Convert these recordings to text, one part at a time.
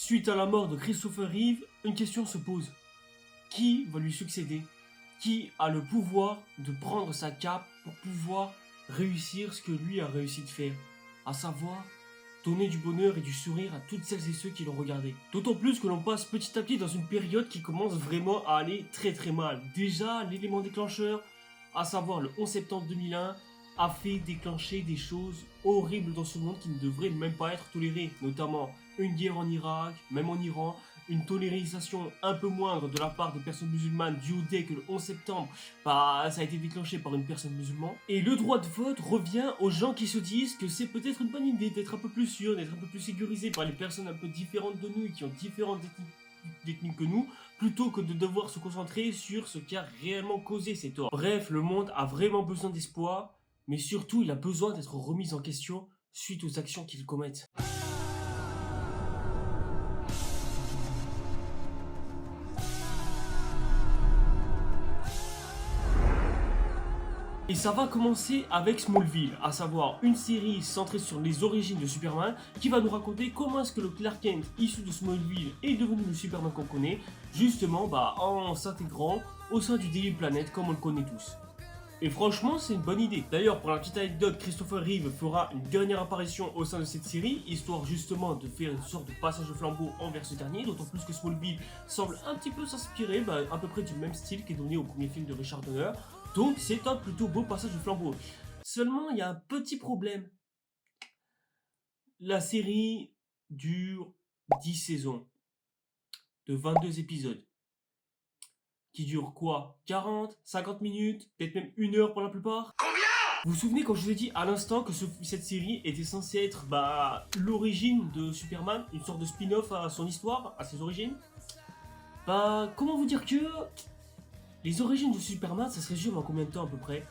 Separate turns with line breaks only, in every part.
Suite à la mort de Christopher Reeve, une question se pose. Qui va lui succéder? Qui a le pouvoir de prendre sa cape pour pouvoir réussir ce que lui a réussi de faire? À savoir, donner du bonheur et du sourire à toutes celles et ceux qui l'ont regardé. D'autant plus que l'on passe petit à petit dans une période qui commence vraiment à aller très très mal. Déjà, l'élément déclencheur, à savoir le 11 septembre 2001, a fait déclencher des choses horribles dans ce monde qui ne devraient même pas être tolérées, notamment une guerre en Irak, même en Iran, une tolérisation un peu moindre de la part des personnes musulmanes due au fait que le 11 septembre, ça a été déclenché par une personne musulmane. Et le droit de vote revient aux gens qui se disent que c'est peut-être une bonne idée d'être un peu plus sûr, d'être un peu plus sécurisé par les personnes un peu différentes de nous et qui ont différentes ethnies que nous, plutôt que de devoir se concentrer sur ce qui a réellement causé ces torts. Bref, le monde a vraiment besoin d'espoir, mais surtout il a besoin d'être remis en question suite aux actions qu'il commettent. Et ça va commencer avec Smallville, à savoir une série centrée sur les origines de Superman qui va nous raconter comment est-ce que le Clark Kent issu de Smallville est devenu le Superman qu'on connaît, justement en s'intégrant au sein du Daily Planet comme on le connaît tous. Et franchement, c'est une bonne idée. D'ailleurs, pour la petite anecdote, Christopher Reeve fera une dernière apparition au sein de cette série, histoire justement de faire une sorte de passage de flambeau envers ce dernier, d'autant plus que Smallville semble un petit peu s'inspirer à peu près du même style qui est donné au premier film de Richard Donner. Donc c'est un plutôt beau passage de flambeau. Seulement, il y a un petit problème. La série dure 10 saisons de 22 épisodes. Qui dure quoi? 40, 50 minutes, peut-être même 1 heure pour la plupart. Vous vous souvenez quand je vous ai dit à l'instant que cette série était censée être l'origine de Superman, une sorte de spin-off à son histoire, à ses origines? Comment vous dire que les origines de Superman, ça se résume en combien de temps à peu près?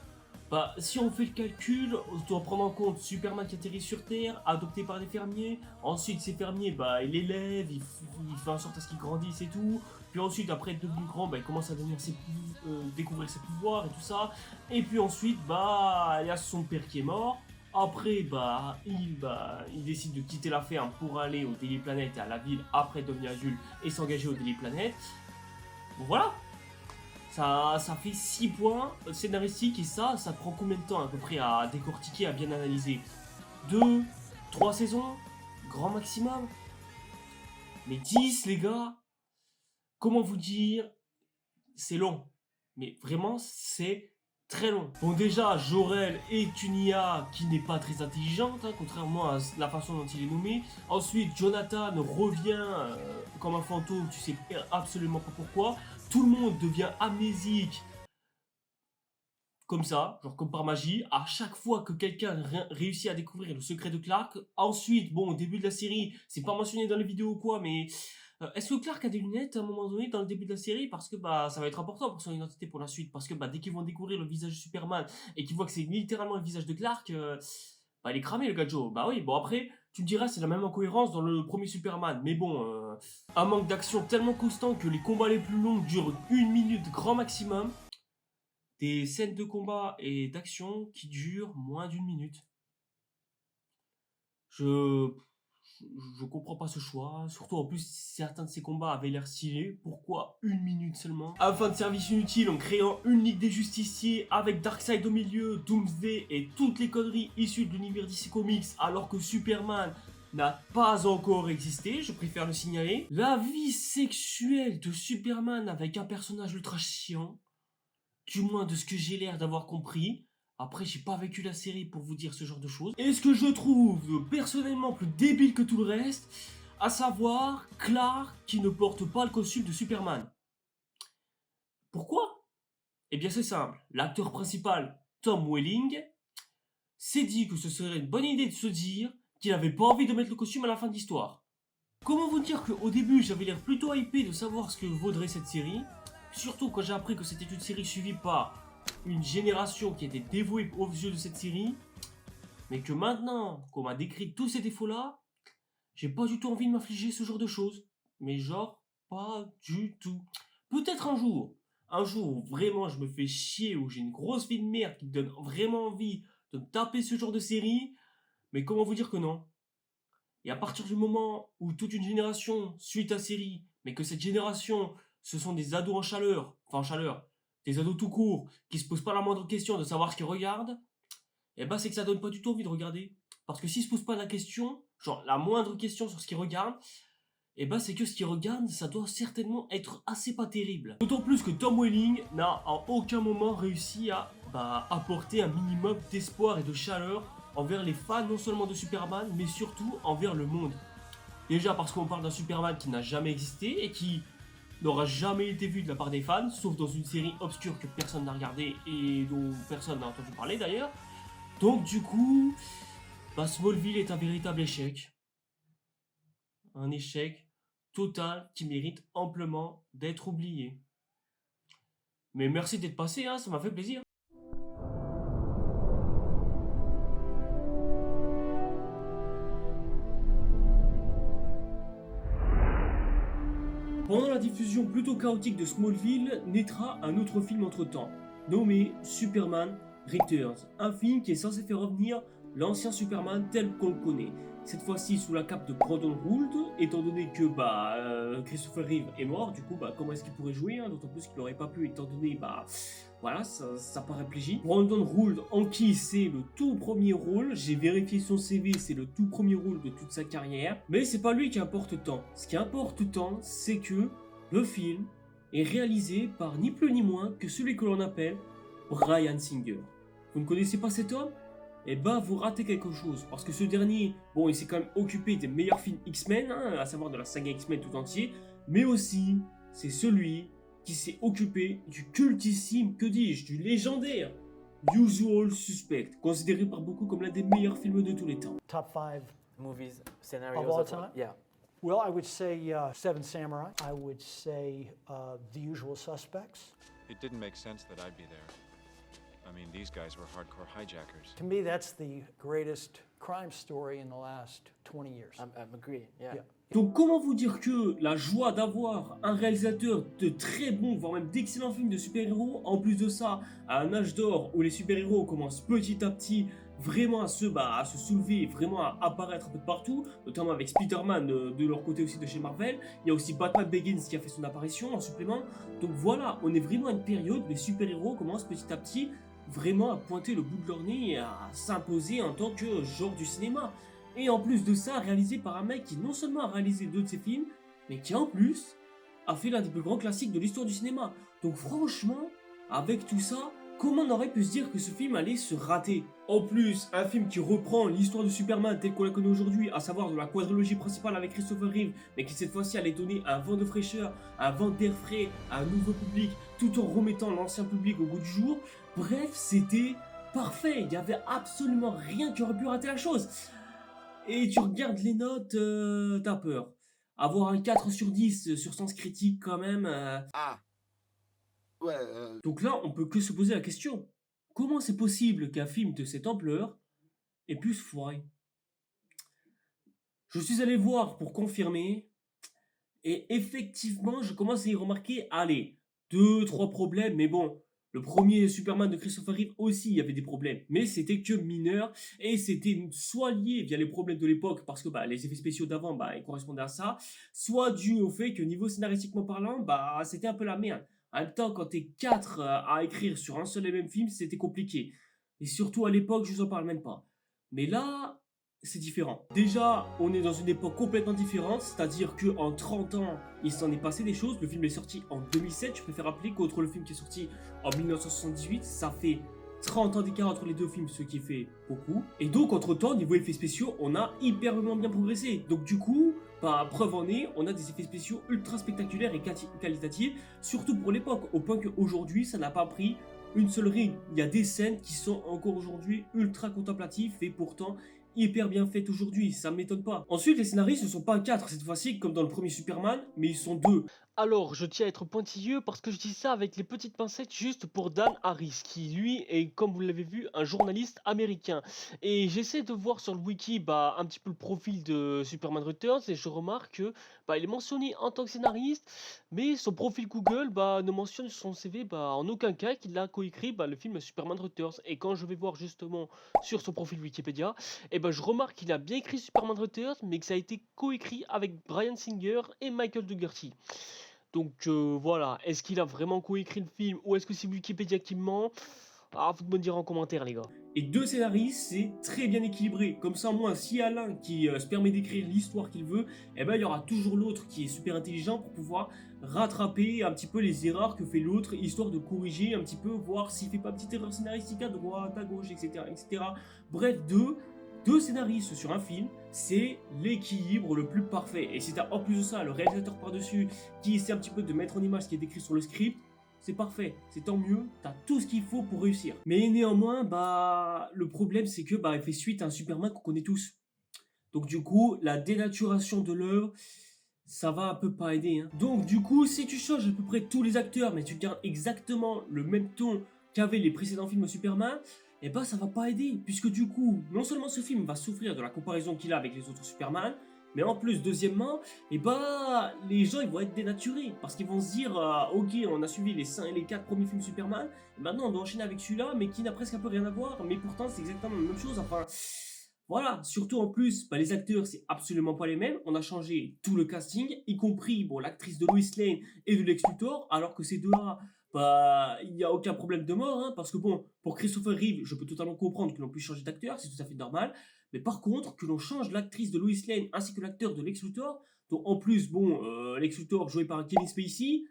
Si on fait le calcul, on doit prendre en compte Superman qui atterrit sur Terre, adopté par des fermiers. Ensuite, ces fermiers, il l'élève, il fait en sorte à ce qu'il grandisse et tout. Puis ensuite, après être devenu grand, il commence à découvrir ses pouvoirs et tout ça. Et puis ensuite, il y a son père qui est mort. Après, il décide de quitter la ferme pour aller au Daily Planet et à la ville après devenir adulte et s'engager au Daily Planet. Bon voilà. Ça fait 6 points scénaristiques et ça prend combien de temps à peu près à décortiquer, à bien analyser? 2, 3 saisons, grand maximum. Mais 10 les gars, comment vous dire, c'est long. Mais vraiment, c'est très long. Bon déjà, Jor-El est une IA qui n'est pas très intelligente, contrairement à la façon dont il est nommé. Ensuite, Jonathan revient comme un fantôme, tu sais absolument pas pourquoi. Tout le monde devient amnésique comme ça, genre comme par magie, à chaque fois que quelqu'un réussit à découvrir le secret de Clark. Ensuite, au début de la série, c'est pas mentionné dans les vidéos ou quoi, mais est-ce que Clark a des lunettes à un moment donné dans le début de la série? Parce que ça va être important pour son identité pour la suite, parce que dès qu'ils vont découvrir le visage de Superman et qu'ils voient que c'est littéralement le visage de Clark, il est cramé le gars Joe. Oui, après, tu me diras, c'est la même incohérence dans le premier Superman, mais un manque d'action tellement constant que les combats les plus longs durent 1 minute grand maximum. Des scènes de combat et d'action qui durent moins d'1 minute. Je comprends pas ce choix. Surtout en plus, certains de ces combats avaient l'air stylés. Pourquoi 1 minute seulement? Afin de service inutile, en créant une ligue des justiciers avec Darkseid au milieu, Doomsday et toutes les conneries issues de l'univers DC Comics, alors que Superman n'a pas encore existé, je préfère le signaler. La vie sexuelle de Superman avec un personnage ultra chiant. Du moins de ce que j'ai l'air d'avoir compris. Après, j'ai pas vécu la série pour vous dire ce genre de choses. Et ce que je trouve personnellement plus débile que tout le reste, à savoir Clark qui ne porte pas le costume de Superman. Pourquoi? Eh bien c'est simple, l'acteur principal, Tom Welling, s'est dit que ce serait une bonne idée de se dire qu'il avait pas envie de mettre le costume à la fin de l'histoire. Comment vous dire qu'au début j'avais l'air plutôt hypé de savoir ce que vaudrait cette série, surtout quand j'ai appris que c'était une série suivie par une génération qui était dévouée aux yeux de cette série, mais que maintenant qu'on m'a décrit tous ces défauts-là, j'ai pas du tout envie de m'infliger ce genre de choses. Mais genre, pas du tout. Peut-être un jour où vraiment je me fais chier, où j'ai une grosse vie de merde qui me donne vraiment envie de me taper ce genre de série, mais comment vous dire que non? Et à partir du moment où toute une génération suit ta série, mais que cette génération, ce sont des ados en chaleur, des ados tout court, qui se posent pas la moindre question de savoir ce qu'ils regardent, et ben c'est que ça donne pas du tout envie de regarder. Parce que s'ils se posent pas la question, genre la moindre question sur ce qu'ils regardent, et ben c'est que ce qu'ils regardent, ça doit certainement être assez pas terrible. D'autant plus que Tom Welling n'a en aucun moment réussi à apporter un minimum d'espoir et de chaleur envers les fans non seulement de Superman, mais surtout envers le monde. Déjà parce qu'on parle d'un Superman qui n'a jamais existé et qui n'aura jamais été vu de la part des fans, sauf dans une série obscure que personne n'a regardée et dont personne n'a entendu parler d'ailleurs. Donc du coup, Smallville est un véritable échec. Un échec total qui mérite amplement d'être oublié. Mais merci d'être passé, hein, ça m'a fait plaisir. Pendant la diffusion plutôt chaotique de Smallville, naîtra un autre film entre-temps, nommé Superman Returns, un film qui est censé faire revenir l'ancien Superman tel qu'on le connaît. Cette fois-ci sous la cape de Brandon Routh, étant donné que Christopher Reeve est mort, du coup comment est-ce qu'il pourrait jouer, hein, d'autant plus qu'il n'aurait pas pu, étant donné voilà, ça paraît léger. Brandon Routh, en qui c'est le tout premier rôle, j'ai vérifié son CV, c'est le tout premier rôle de toute sa carrière, mais c'est pas lui qui importe tant. Ce qui importe tant, c'est que le film est réalisé par ni plus ni moins que celui que l'on appelle Bryan Singer. Vous ne connaissez pas cet homme ? Eh ben vous ratez quelque chose, parce que ce dernier, bon, il s'est quand même occupé des meilleurs films X-Men, hein, à savoir de la saga X-Men tout entier, mais aussi, c'est celui qui s'est occupé du cultissime, que dis-je, du légendaire Usual Suspect, considéré par beaucoup comme l'un des meilleurs films de tous les temps.
Top 5
movies, scenarios
of all time?
Yeah.
Well, I would say Seven Samurai. I would say The Usual Suspects.
It didn't make sense that I'd be there. I mean, these guys were hardcore hijackers.
To me, that's the greatest crime story in the last 20 years.
I'm agreeing, yeah.
Donc comment vous dire que la joie d'avoir un réalisateur de très bons, voire même d'excellents films de super-héros, en plus de ça, à un âge d'or où les super-héros commencent petit à petit vraiment à se soulever, vraiment à apparaître un peu de partout, notamment avec Spider-Man de leur côté aussi de chez Marvel. Il y a aussi Batman Begins qui a fait son apparition en supplément. Donc voilà, on est vraiment à une période où les super-héros commencent petit à petit vraiment à pointer le bout de leur nez et à s'imposer en tant que genre du cinéma. Et en plus de ça, réalisé par un mec qui non seulement a réalisé deux de ses films, mais qui en plus a fait l'un des plus grands classiques de l'histoire du cinéma. Donc franchement, avec tout ça, comment on aurait pu se dire que ce film allait se rater? En plus, un film qui reprend l'histoire de Superman telle qu'on la connaît aujourd'hui, à savoir de la quadrilogie principale avec Christopher Reeve, mais qui cette fois-ci allait donner un vent de fraîcheur, un vent d'air frais à un nouveau public, tout en remettant l'ancien public au goût du jour. Bref, c'était parfait, il n'y avait absolument rien qui aurait pu rater la chose. Et tu regardes les notes, t'as peur. Avoir un 4 sur 10 sur Sens Critique quand même... Donc là, on peut que se poser la question. Comment c'est possible qu'un film de cette ampleur ait pu se foirer? Je suis allé voir pour confirmer. Et effectivement, je commence à y remarquer, allez, 2-3 problèmes. Mais bon, le premier Superman de Christopher Reeve aussi, il y avait des problèmes. Mais c'était que mineur. Et c'était soit lié via les problèmes de l'époque, parce que les effets spéciaux d'avant, ils correspondaient à ça. Soit dû au fait que niveau scénaristiquement parlant, c'était un peu la merde. En même temps, quand t'es 4 à écrire sur un seul et même film, c'était compliqué. Et surtout à l'époque, je vous en parle même pas. Mais là, c'est différent. Déjà, on est dans une époque complètement différente, c'est-à-dire qu'en 30 ans, il s'en est passé des choses. Le film est sorti en 2007, je préfère rappeler qu'autre le film qui est sorti en 1978, ça fait 30 ans d'écart entre les deux films, ce qui fait beaucoup. Et donc, entre-temps, niveau effets spéciaux, on a hyper bien progressé. Donc du coup, preuve en est, on a des effets spéciaux ultra spectaculaires et qualitatifs, surtout pour l'époque, au point qu'aujourd'hui, ça n'a pas pris une seule ride. Il y a des scènes qui sont encore aujourd'hui ultra contemplatives et pourtant hyper bien faites aujourd'hui, ça m'étonne pas. Ensuite, les scénaristes ne sont pas 4 cette fois-ci, comme dans le premier Superman, mais ils sont 2.
Alors, je tiens à être pointilleux parce que je dis ça avec les petites pincettes juste pour Dan Harris, qui lui est, comme vous l'avez vu, un journaliste américain. Et j'essaie de voir sur le wiki un petit peu le profil de Superman Returns et je remarque que il est mentionné en tant que scénariste, mais son profil Google ne mentionne sur son CV en aucun cas qu'il a coécrit le film Superman Returns. Et quand je vais voir justement sur son profil Wikipédia, je remarque qu'il a bien écrit Superman Returns, mais que ça a été coécrit avec Bryan Singer et Michael Dougherty. Donc voilà, est-ce qu'il a vraiment coécrit le film ou est-ce que c'est Wikipédia qui ment? Ah, vous me dire en commentaire, les gars.
Et deux scénaristes, c'est très bien équilibré. Comme ça, moi, si Alain qui se permet d'écrire l'histoire qu'il veut, il y aura toujours l'autre qui est super intelligent pour pouvoir rattraper un petit peu les erreurs que fait l'autre, histoire de corriger un petit peu, voir s'il fait pas petite erreur scénaristique à droite, à gauche, etc. etc. Bref, deux scénaristes sur un film, c'est l'équilibre le plus parfait. Et si t'as en plus de ça le réalisateur par-dessus qui essaie un petit peu de mettre en image ce qui est décrit sur le script, c'est parfait, c'est tant mieux, t'as tout ce qu'il faut pour réussir. Mais néanmoins, le problème c'est que il fait suite à un Superman qu'on connaît tous. Donc du coup, la dénaturation de l'œuvre, ça va un peu pas aider. Donc du coup, si tu changes à peu près tous les acteurs, mais tu gardes exactement le même ton qu'avaient les précédents films Superman, ça va pas aider, puisque du coup, non seulement ce film va souffrir de la comparaison qu'il a avec les autres Superman, mais en plus, deuxièmement, les gens ils vont être dénaturés, parce qu'ils vont se dire, ok, on a suivi les 4 premiers films Superman, et maintenant on doit enchaîner avec celui-là, mais qui n'a presque un peu rien à voir, mais pourtant c'est exactement la même chose, enfin... Voilà, surtout en plus, les acteurs, c'est absolument pas les mêmes. On a changé tout le casting, y compris l'actrice de Lois Lane et de Lex Luthor, alors que ces deux-là, il n'y a aucun problème de mort, parce que pour Christopher Reeve, je peux totalement comprendre que l'on puisse changer d'acteur, c'est tout à fait normal. Mais par contre, que l'on change l'actrice de Lois Lane ainsi que l'acteur de Lex Luthor, donc en plus, Lex Luthor joué par Kevin Spacey,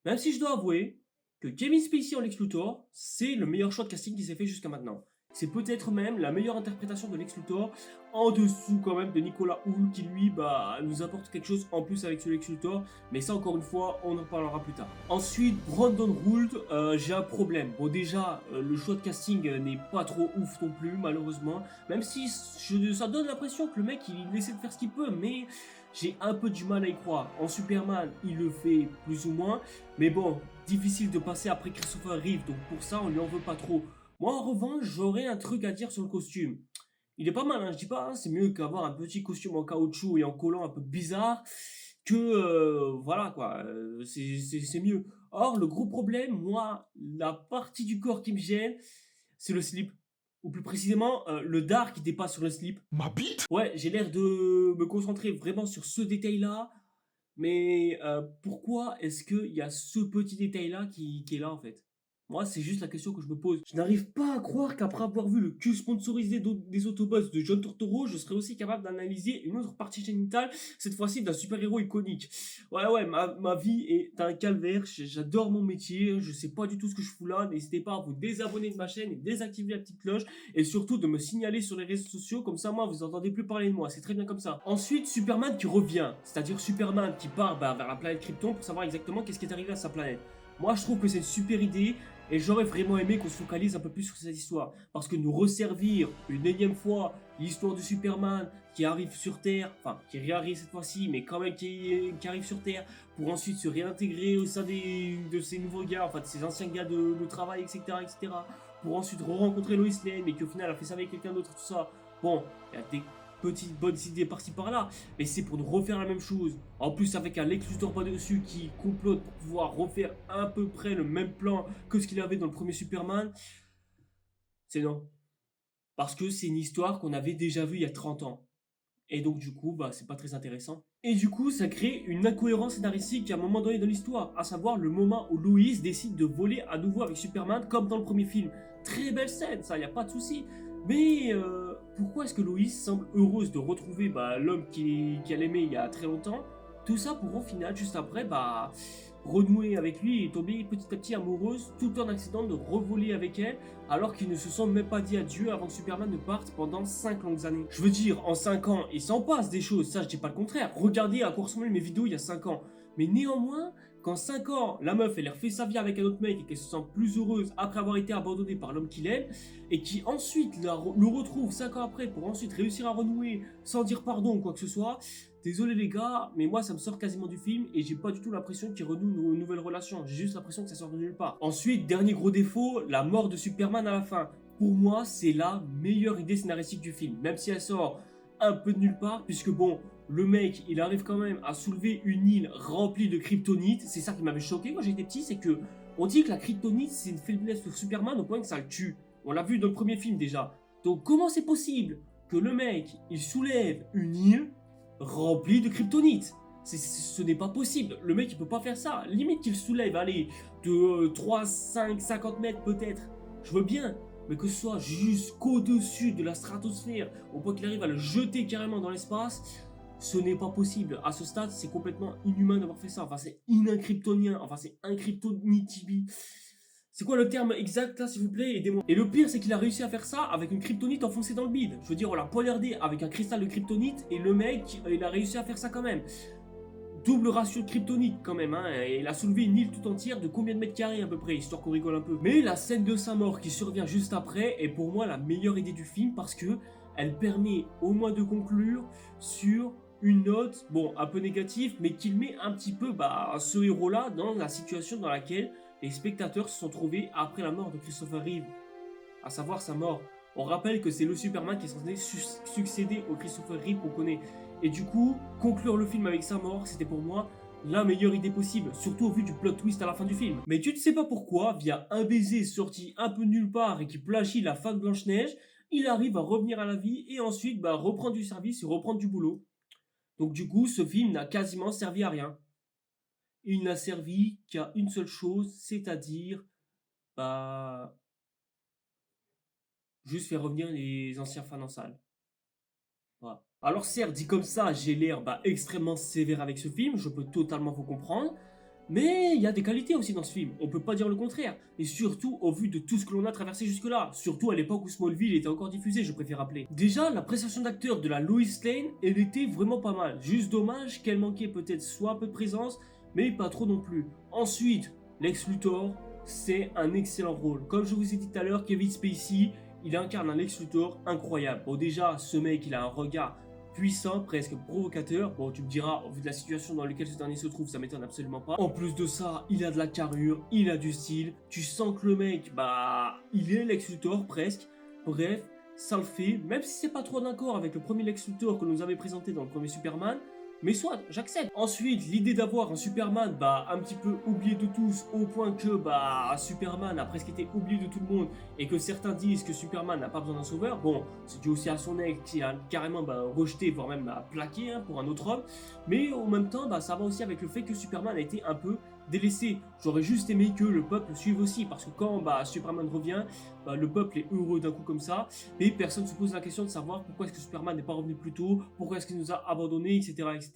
même si je dois avouer que Kevin Spacey en Lex Luthor, c'est le meilleur choix de casting qui s'est fait jusqu'à maintenant. C'est peut-être même la meilleure interprétation de Lex Luthor, en dessous quand même de Nicolas Hoult qui lui nous apporte quelque chose en plus avec ce Lex Luthor, mais ça encore une fois on en parlera plus tard. Ensuite, Brandon Routh, j'ai un problème. Bon déjà, le choix de casting n'est pas trop ouf non plus malheureusement, même si ça donne l'impression que le mec il essaie de faire ce qu'il peut, mais j'ai un peu du mal à y croire. En Superman, il le fait plus ou moins, mais bon, difficile de passer après Christopher Reeve, donc pour ça on lui en veut pas trop. Moi, en revanche, j'aurais un truc à dire sur le costume. Il est pas mal, je dis pas, c'est mieux qu'avoir un petit costume en caoutchouc et en collant un peu bizarre que, voilà quoi, c'est mieux. Or, le gros problème, moi, la partie du corps qui me gêne, c'est le slip. Ou plus précisément, le dard qui dépasse sur le slip.
Ma bite?
Ouais, j'ai l'air de me concentrer vraiment sur ce détail-là, mais pourquoi est-ce qu'il y a ce petit détail-là qui est là, en fait? Moi, c'est juste la question que je me pose. Je n'arrive pas à croire qu'après avoir vu le cul sponsorisé des Autobots de John Turturro, je serais aussi capable d'analyser une autre partie génitale, cette fois-ci d'un super-héros iconique. Ouais, ma vie est un calvaire, j'adore mon métier, je sais pas du tout ce que je fous là, n'hésitez pas à vous désabonner de ma chaîne et désactiver la petite cloche, et surtout de me signaler sur les réseaux sociaux, comme ça moi vous entendez plus parler de moi, c'est très bien comme ça. Ensuite, Superman qui revient, c'est-à-dire Superman qui part vers la planète Krypton pour savoir exactement qu'est-ce qui est arrivé à sa planète. Moi je trouve que c'est une super idée, et j'aurais vraiment aimé qu'on se focalise un peu plus sur cette histoire. Parce que nous resservir une énième fois l'histoire de Superman qui arrive sur Terre, enfin qui réarrive cette fois-ci, mais quand même qui arrive sur Terre, pour ensuite se réintégrer au sein de ces nouveaux gars, enfin de ces anciens gars de travail, etc., pour ensuite re-rencontrer Lois Lane, mais qui au final a fait ça avec quelqu'un d'autre, tout ça. Bon, il y a des petites bonnes idées par-ci par-là, mais c'est pour nous refaire la même chose. En plus avec un Lex Luthor par-dessus qui complote pour pouvoir refaire à peu près le même plan que ce qu'il avait dans le premier Superman, c'est non. Parce que c'est une histoire qu'on avait déjà vue il y a 30 ans. Et donc du coup, c'est pas très intéressant. Et du coup, ça crée une incohérence scénaristique à un moment donné dans l'histoire, à savoir le moment où Lois décide de voler à nouveau avec Superman comme dans le premier film. Très belle scène, ça, y a pas de souci. Mais pourquoi est-ce que Lois semble heureuse de retrouver l'homme qu'elle aimait il y a très longtemps? Tout ça pour au final, juste après, renouer avec lui et tomber petit à petit amoureuse, tout en acceptant de revoler avec elle, alors qu'ils ne se sont même pas dit adieu avant que Superman ne parte pendant 5 longues années. Je veux dire, en 5 ans, il s'en passe des choses, ça je dis pas le contraire. Regardez à quoi ressemblaient mes vidéos il y a 5 ans. Mais néanmoins, qu'en 5 ans, la meuf elle refait sa vie avec un autre mec et qu'elle se sent plus heureuse après avoir été abandonnée par l'homme qu'il aime, et qui ensuite le retrouve 5 ans après pour ensuite réussir à renouer sans dire pardon ou quoi que ce soit, désolé les gars, mais moi ça me sort quasiment du film et j'ai pas du tout l'impression qu'il renoue une nouvelle relation. J'ai juste l'impression que ça sort de nulle part. Ensuite, dernier gros défaut, la mort de Superman à la fin. Pour moi, c'est la meilleure idée scénaristique du film, même si elle sort un peu de nulle part, puisque bon, le mec, il arrive quand même à soulever une île remplie de kryptonite. C'est ça qui m'avait choqué quand j'étais petit, c'est que on dit que la kryptonite, c'est une faiblesse sur Superman au point que ça le tue. On l'a vu dans le premier film déjà. Donc comment c'est possible que le mec, il soulève une île remplie de kryptonite? Ce n'est pas possible. Le mec, il peut pas faire ça. Limite qu'il soulève, allez, de 3, 5, 50 mètres peut-être. Je veux bien. Mais que ce soit jusqu'au-dessus de la stratosphère, au point qu'il arrive à le jeter carrément dans l'espace, ce n'est pas possible. À ce stade, c'est complètement inhumain d'avoir fait ça. Enfin, c'est inkryptonien. Enfin, c'est inkryptonitibi. C'est quoi le terme exact là, s'il vous plaît? Aidez-moi. Et le pire, c'est qu'il a réussi à faire ça avec une kryptonite enfoncée dans le bide. Je veux dire, on l'a poignardé avec un cristal de kryptonite et le mec, il a réussi à faire ça quand même. Double ratio de kryptonite quand même, hein. Et il a soulevé une île tout entière de combien de mètres carrés à peu près, histoire qu'on rigole un peu. Mais la scène de sa mort qui survient juste après est pour moi la meilleure idée du film parce que elle permet au moins de conclure sur une note, bon, un peu négative, mais qui met un petit peu ce héros-là dans la situation dans laquelle les spectateurs se sont trouvés après la mort de Christopher Reeve, à savoir sa mort. On rappelle que c'est le Superman qui est censé succéder au Christopher Reeve qu'on connaît. Et du coup, conclure le film avec sa mort, c'était pour moi la meilleure idée possible, surtout au vu du plot twist à la fin du film. Mais tu ne sais pas pourquoi, via un baiser sorti un peu nulle part et qui plagie la fin de Blanche-Neige, il arrive à revenir à la vie et ensuite reprendre du service et reprendre du boulot. Donc du coup, ce film n'a quasiment servi à rien. Il n'a servi qu'à une seule chose, c'est-à-dire juste faire revenir les anciens fans en salle. Voilà. Alors certes, dit comme ça, j'ai l'air extrêmement sévère avec ce film, je peux totalement vous comprendre, mais il y a des qualités aussi dans ce film, on peut pas dire le contraire, et surtout au vu de tout ce que l'on a traversé jusque-là, surtout à l'époque où Smallville était encore diffusé, je préfère rappeler. Déjà, la prestation d'acteur de la Lois Lane, elle était vraiment pas mal, juste dommage qu'elle manquait peut-être soit un peu de présence, mais pas trop non plus. Ensuite, Lex Luthor, c'est un excellent rôle. Comme je vous ai dit tout à l'heure, Kevin Spacey, il incarne un Lex Luthor incroyable. Bon déjà, ce mec, il a un regard puissant, presque provocateur. Bon, tu me diras, au vu de la situation dans laquelle ce dernier se trouve, ça m'étonne absolument pas. En plus de ça, il a de la carrure, il a du style. Tu sens que le mec, il est Lex Luthor presque. Bref, ça le fait, même si c'est pas trop d'accord avec le premier Lex Luthor que nous avait présenté dans le premier Superman. Mais soit, j'accepte. Ensuite, l'idée d'avoir un Superman un petit peu oublié de tous, au point que Superman a presque été oublié de tout le monde, et que certains disent que Superman n'a pas besoin d'un sauveur. Bon, c'est dû aussi à son ex qui a carrément rejeté, voire même plaqué pour un autre homme. Mais en même temps, ça va aussi avec le fait que Superman a été un peu délaissé. J'aurais juste aimé que le peuple suive aussi, parce que quand Superman revient, le peuple est heureux d'un coup comme ça, et personne ne se pose la question de savoir pourquoi est-ce que Superman n'est pas revenu plus tôt, pourquoi est-ce qu'il nous a abandonnés, etc., etc.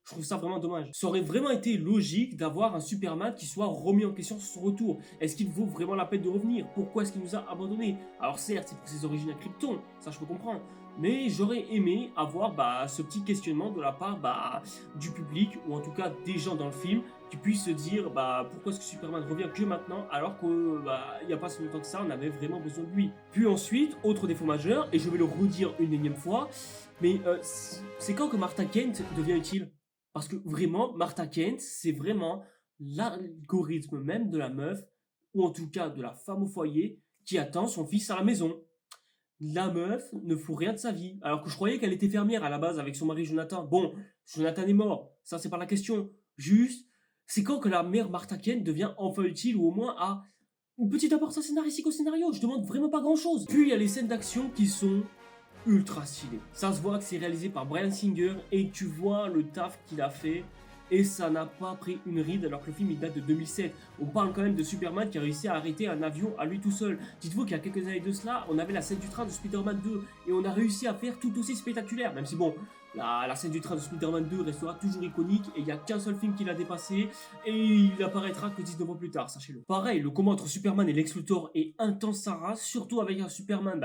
Je trouve ça vraiment dommage. Ça aurait vraiment été logique d'avoir un Superman qui soit remis en question sur son retour. Est-ce qu'il vaut vraiment la peine de revenir? Pourquoi est-ce qu'il nous a abandonnés? Alors certes, c'est pour ses origines à Krypton, ça je peux comprendre. Mais j'aurais aimé avoir ce petit questionnement de la part du public, ou en tout cas des gens dans le film, qui puissent se dire pourquoi est-ce que Superman revient que maintenant, alors qu'il n'y a pas si longtemps que ça, on avait vraiment besoin de lui. Puis ensuite, autre défaut majeur, et je vais le redire une énième fois, mais c'est quand que Martha Kent devient utile? Parce que vraiment, Martha Kent, c'est vraiment l'algorithme même de la meuf, ou en tout cas de la femme au foyer, qui attend son fils à la maison. La meuf ne fout rien de sa vie, alors que je croyais qu'elle était fermière à la base avec son mari Jonathan. Bon, Jonathan est mort, ça c'est pas la question. Juste, c'est quand que la mère Martha Kent devient enfin utile, ou au moins a une petite importance scénaristique au scénario. Je demande vraiment pas grand chose. Puis il y a les scènes d'action qui sont ultra stylées. Ça se voit que c'est réalisé par Bryan Singer et tu vois le taf qu'il a fait. Et ça n'a pas pris une ride alors que le film il date de 2007. On parle quand même de Superman qui a réussi à arrêter un avion à lui tout seul. Dites-vous qu'il y a quelques années de cela, on avait la scène du train de Spider-Man 2 et on a réussi à faire tout aussi spectaculaire. Même si bon, la scène du train de Spider-Man 2 restera toujours iconique et il n'y a qu'un seul film qui l'a dépassé et il apparaîtra que 19 ans plus tard, sachez-le. Pareil, le combat entre Superman et Lex Luthor est intense sa race, surtout avec un Superman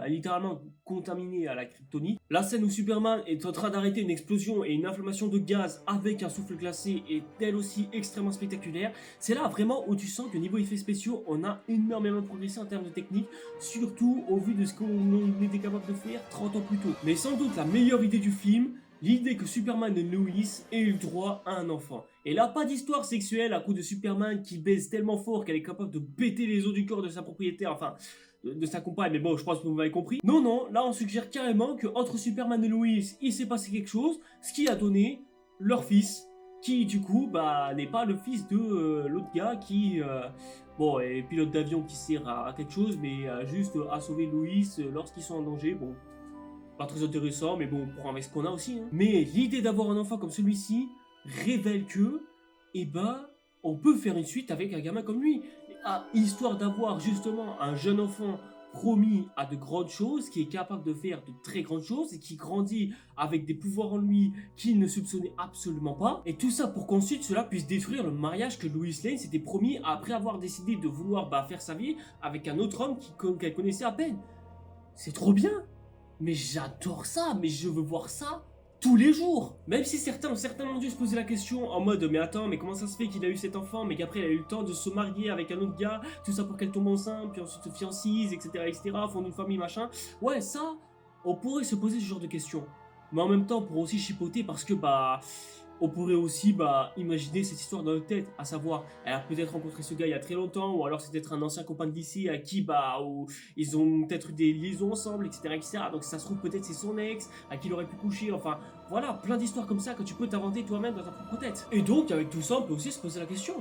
littéralement contaminé à la kryptonite. La scène où Superman est en train d'arrêter une explosion et une inflammation de gaz avec un souffle glacé est elle aussi extrêmement spectaculaire. C'est là vraiment où tu sens que niveau effets spéciaux, on a énormément progressé en termes de technique, surtout au vu de ce qu'on était capable de faire 30 ans plus tôt. Mais sans doute la meilleure idée du film, l'idée que Superman et Lois aient eu le droit à un enfant. Et là, pas d'histoire sexuelle à coup de Superman qui baise tellement fort qu'elle est capable de péter les os du corps de sa propriétaire, enfin, de sa compagne, mais bon, je pense que vous m'avez compris. Non, non, là on suggère carrément que entre Superman et Lois, il s'est passé quelque chose, ce qui a donné leur fils, qui du coup, bah, n'est pas le fils de l'autre gars qui, bon, est pilote d'avion qui sert à quelque chose, mais juste à sauver Lois lorsqu'ils sont en danger, bon. Pas très intéressant, mais bon, on prend avec ce qu'on a aussi. Hein. Mais l'idée d'avoir un enfant comme celui-ci révèle que, eh ben, on peut faire une suite avec un gamin comme lui. Histoire d'avoir justement un jeune enfant promis à de grandes choses, qui est capable de faire de très grandes choses et qui grandit avec des pouvoirs en lui qu'il ne soupçonnait absolument pas. Et tout ça pour qu'ensuite cela puisse détruire le mariage que Lois Lane s'était promis après avoir décidé de vouloir faire sa vie avec un autre homme qu'elle connaissait à peine. C'est trop bien! Mais j'adore ça, mais je veux voir ça tous les jours. Même si certains ont certainement dû se poser la question en mode mais attends, mais comment ça se fait qu'il a eu cet enfant, mais qu'après il a eu le temps de se marier avec un autre gars, tout ça pour qu'elle tombe enceinte, puis ensuite se fiancise, etc., fondre une famille, machin. Ouais, ça, on pourrait se poser ce genre de questions. Mais en même temps, on pourrait aussi chipoter parce que on pourrait aussi imaginer cette histoire dans notre tête, à savoir, elle a peut-être rencontré ce gars il y a très longtemps, ou alors c'est peut-être un ancien copain de lycée à qui où ils ont peut-être eu des liaisons ensemble, etc. Donc ça se trouve peut-être c'est son ex, à qui il aurait pu coucher, enfin voilà, plein d'histoires comme ça que tu peux t'inventer toi-même dans ta propre tête. Et donc avec tout ça, on peut aussi se poser la question,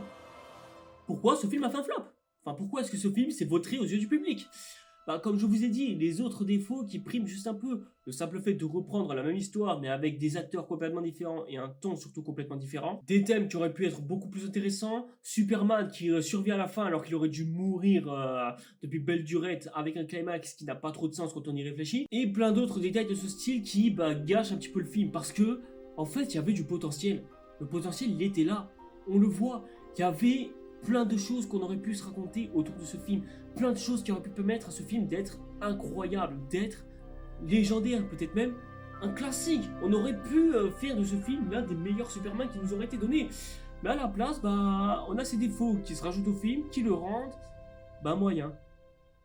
pourquoi ce film a fait un flop? Enfin pourquoi est-ce que ce film s'est vautré aux yeux du public? Comme je vous ai dit, les autres défauts qui priment juste un peu, le simple fait de reprendre la même histoire mais avec des acteurs complètement différents et un ton surtout complètement différent, des thèmes qui auraient pu être beaucoup plus intéressants, Superman qui survit à la fin alors qu'il aurait dû mourir depuis belle durette avec un climax qui n'a pas trop de sens quand on y réfléchit, et plein d'autres détails de ce style qui gâchent un petit peu le film parce que en fait il y avait du potentiel. Le potentiel il était là, on le voit, il y avait plein de choses qu'on aurait pu se raconter autour de ce film, plein de choses qui auraient pu permettre à ce film d'être incroyable, d'être légendaire, peut-être même un classique. On aurait pu faire de ce film l'un des meilleurs Superman qui nous aurait été donné. Mais à la place, on a ces défauts qui se rajoutent au film, qui le rendent moyen.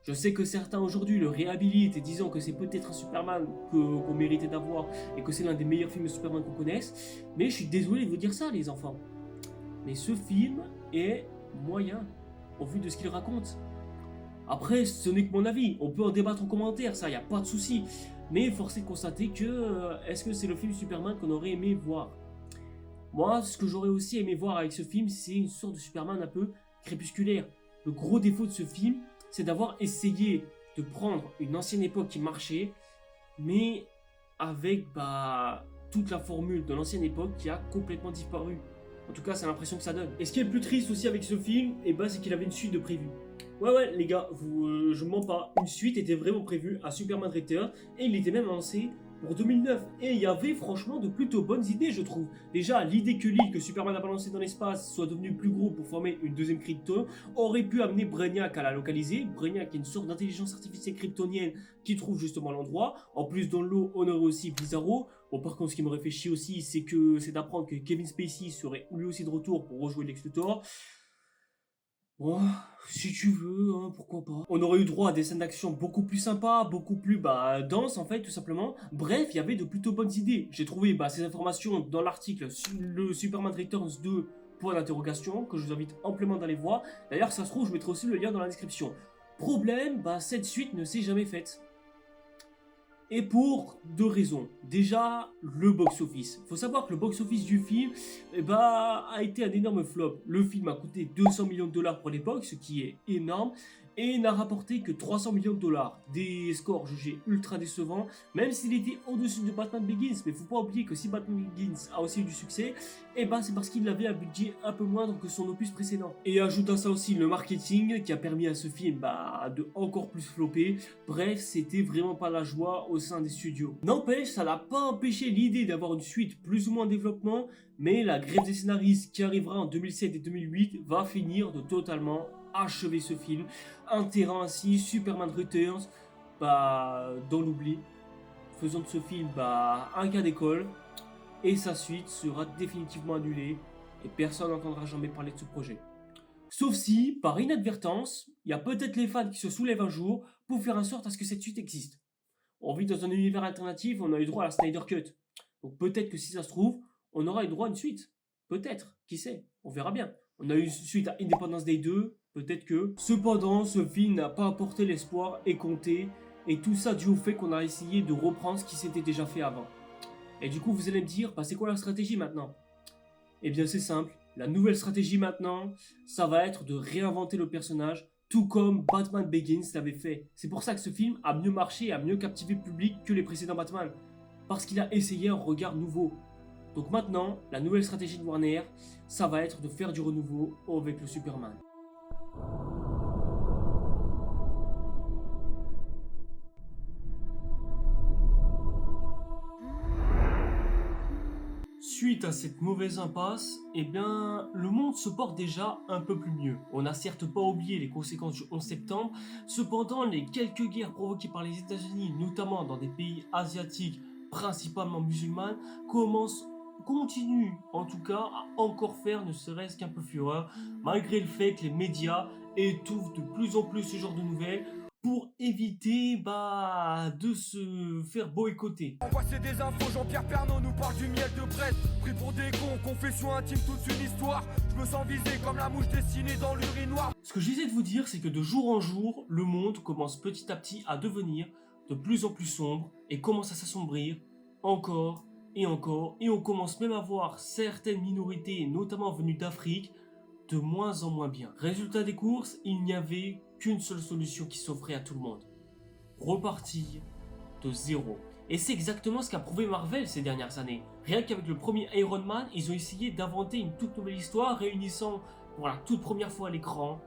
Je sais que certains aujourd'hui le réhabilitent et disant que c'est peut-être un Superman qu'on méritait d'avoir et que c'est l'un des meilleurs films de Superman qu'on connaisse, mais je suis désolé de vous dire ça les enfants. Mais ce film est moyen au vu de ce qu'il raconte. Après, ce n'est que mon avis, on peut en débattre en commentaire, ça y a pas de souci. Mais force est de constater que est-ce que c'est le film Superman qu'on aurait aimé voir? Moi, ce que j'aurais aussi aimé voir avec ce film, c'est une sorte de Superman un peu crépusculaire. Le gros défaut de ce film, c'est d'avoir essayé de prendre une ancienne époque qui marchait, mais avec toute la formule de l'ancienne époque qui a complètement disparu. En tout cas, c'est l'impression que ça donne. Et ce qui est le plus triste aussi avec ce film, c'est qu'il avait une suite de prévue. Ouais, les gars, je mens pas. Une suite était vraiment prévue à Superman Returns et il était même annoncé pour 2009. Et il y avait franchement de plutôt bonnes idées, je trouve. Déjà, l'idée que l'île que Superman a balancée dans l'espace soit devenue plus gros pour former une deuxième Krypton aurait pu amener Brainiac à la localiser. Brainiac est une sorte d'intelligence artificielle kryptonienne qui trouve justement l'endroit. En plus, dans l'eau, on aurait aussi Bizarro. Bon, par contre, ce qui me réfléchit aussi, c'est d'apprendre que Kevin Spacey serait lui aussi de retour pour rejouer Lex Luthor. Bon, si tu veux, hein, pourquoi pas. On aurait eu droit à des scènes d'action beaucoup plus sympas, beaucoup plus denses en fait, tout simplement. Bref, il y avait de plutôt bonnes idées. J'ai trouvé ces informations dans l'article sur le Superman Returns 2, point d'interrogation, que je vous invite amplement d'aller voir. D'ailleurs, ça se trouve, je mettrai aussi le lien dans la description. Problème, cette suite ne s'est jamais faite. Et pour deux raisons. Déjà, le box-office. Faut savoir que le box-office du film a été un énorme flop. Le film a coûté 200 millions de dollars pour l'époque, ce qui est énorme, et n'a rapporté que 300 millions de dollars. Des scores jugés ultra décevants, même s'il était au-dessus de Batman Begins. Mais faut pas oublier que si Batman Begins a aussi eu du succès, c'est parce qu'il avait un budget un peu moindre que son opus précédent. Et ajoute à ça aussi le marketing qui a permis à ce film de encore plus flopper. Bref, c'était vraiment pas la joie au sein des studios. N'empêche, ça n'a pas empêché l'idée d'avoir une suite plus ou moins en développement, mais la grève des scénaristes qui arrivera en 2007 et 2008 va finir de totalement achever ce film, enterrant ainsi Superman Returns dans l'oubli, faisant de ce film un cas d'école, et sa suite sera définitivement annulée et personne n'entendra jamais parler de ce projet. Sauf si, par inadvertance, il y a peut-être les fans qui se soulèvent un jour pour faire en sorte à ce que cette suite existe. On vit dans un univers alternatif, on a eu droit à la Snyder Cut. Donc peut-être que si ça se trouve, on aura eu droit à une suite. Peut-être, qui sait, on verra bien. On a eu une suite à Independence Day 2, peut-être que. Cependant, ce film n'a pas apporté l'espoir escompté, et tout ça dû au fait qu'on a essayé de reprendre ce qui s'était déjà fait avant. Et du coup, vous allez me dire, bah, c'est quoi la stratégie maintenant? Eh bien, c'est simple. La nouvelle stratégie maintenant, ça va être de réinventer le personnage, tout comme Batman Begins l'avait fait. C'est pour ça que ce film a mieux marché et a mieux captivé le public que les précédents Batman. Parce qu'il a essayé un regard nouveau. Donc maintenant, la nouvelle stratégie de Warner, ça va être de faire du renouveau avec le Superman. Suite à cette mauvaise impasse, eh bien, le monde se porte déjà un peu plus mieux. On n'a certes pas oublié les conséquences du 11 septembre, cependant, les quelques guerres provoquées par les États-Unis, notamment dans des pays asiatiques, principalement musulmans, continuent en tout cas à encore faire ne serait-ce qu'un peu fureur, malgré le fait que les médias étouffent de plus en plus ce genre de nouvelles pour éviter de se faire boycotter.
Voici des infos, Jean-Pierre Pernaut nous parle du miel de Brest. Pris pour des cons, confession intime, toute une histoire. Je me sens visé comme la mouche dessinée dans l'urinoir.
Ce que j'essaie de vous dire, c'est que de jour en jour, le monde commence petit à petit à devenir de plus en plus sombre et commence à s'assombrir encore et encore. Et on commence même à voir certaines minorités, notamment venues d'Afrique, de moins en moins bien. Résultat des courses, il n'y avait qu'une seule solution qui s'offrait à tout le monde. Repartir de zéro. Et c'est exactement ce qu'a prouvé Marvel ces dernières années. Rien qu'avec le premier Iron Man, ils ont essayé d'inventer une toute nouvelle histoire réunissant pour la toute première fois à l'écran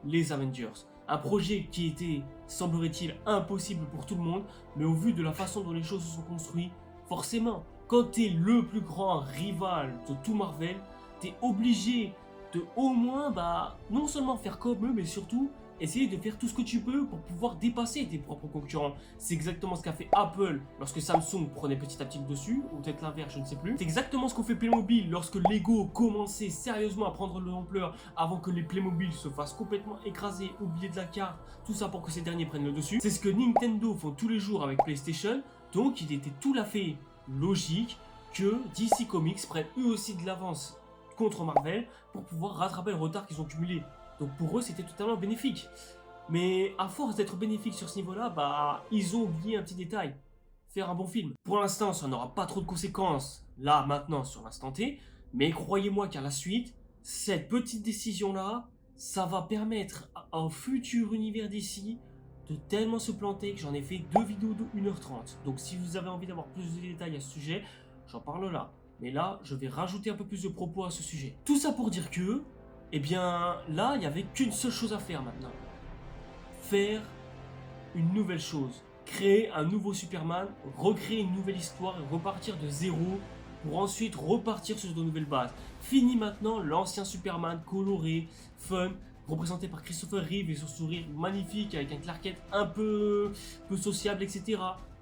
les Avengers. Un projet qui était, semblerait-il, impossible pour tout le monde, mais au vu de la façon dont les choses se sont construites, forcément, quand t'es le plus grand rival de tout Marvel, t'es obligé de au moins, non seulement faire comme eux, mais surtout essayer de faire tout ce que tu peux pour pouvoir dépasser tes propres concurrents. C'est exactement ce qu'a fait Apple lorsque Samsung prenait petit à petit le dessus, ou peut-être l'inverse, je ne sais plus. C'est exactement ce qu'ont fait Playmobil lorsque Lego commençait sérieusement à prendre de l'ampleur avant que les Playmobil se fassent complètement écraser, oublier de la carte, tout ça pour que ces derniers prennent le dessus. C'est ce que Nintendo font tous les jours avec PlayStation, donc il était tout à fait logique que DC Comics prennent eux aussi de l'avance contre Marvel pour pouvoir rattraper le retard qu'ils ont cumulé. Donc pour eux, c'était totalement bénéfique. Mais à force d'être bénéfique sur ce niveau-là, ils ont oublié un petit détail. Faire un bon film. Pour l'instant, ça n'aura pas trop de conséquences, là, maintenant, sur l'instant T. Mais croyez-moi qu'à la suite, cette petite décision-là, ça va permettre au futur univers d'ici de tellement se planter que j'en ai fait 2 vidéos de 1h30. Donc si vous avez envie d'avoir plus de détails à ce sujet, j'en parle là. Mais là, je vais rajouter un peu plus de propos à ce sujet. Tout ça pour dire que, eh bien, là, il n'y avait qu'une seule chose à faire maintenant. Faire une nouvelle chose. Créer un nouveau Superman, recréer une nouvelle histoire et repartir de zéro pour ensuite repartir sur de nouvelles bases. Fini maintenant l'ancien Superman coloré, fun, représenté par Christopher Reeve et son sourire magnifique avec un Clark Kent un peu sociable, etc.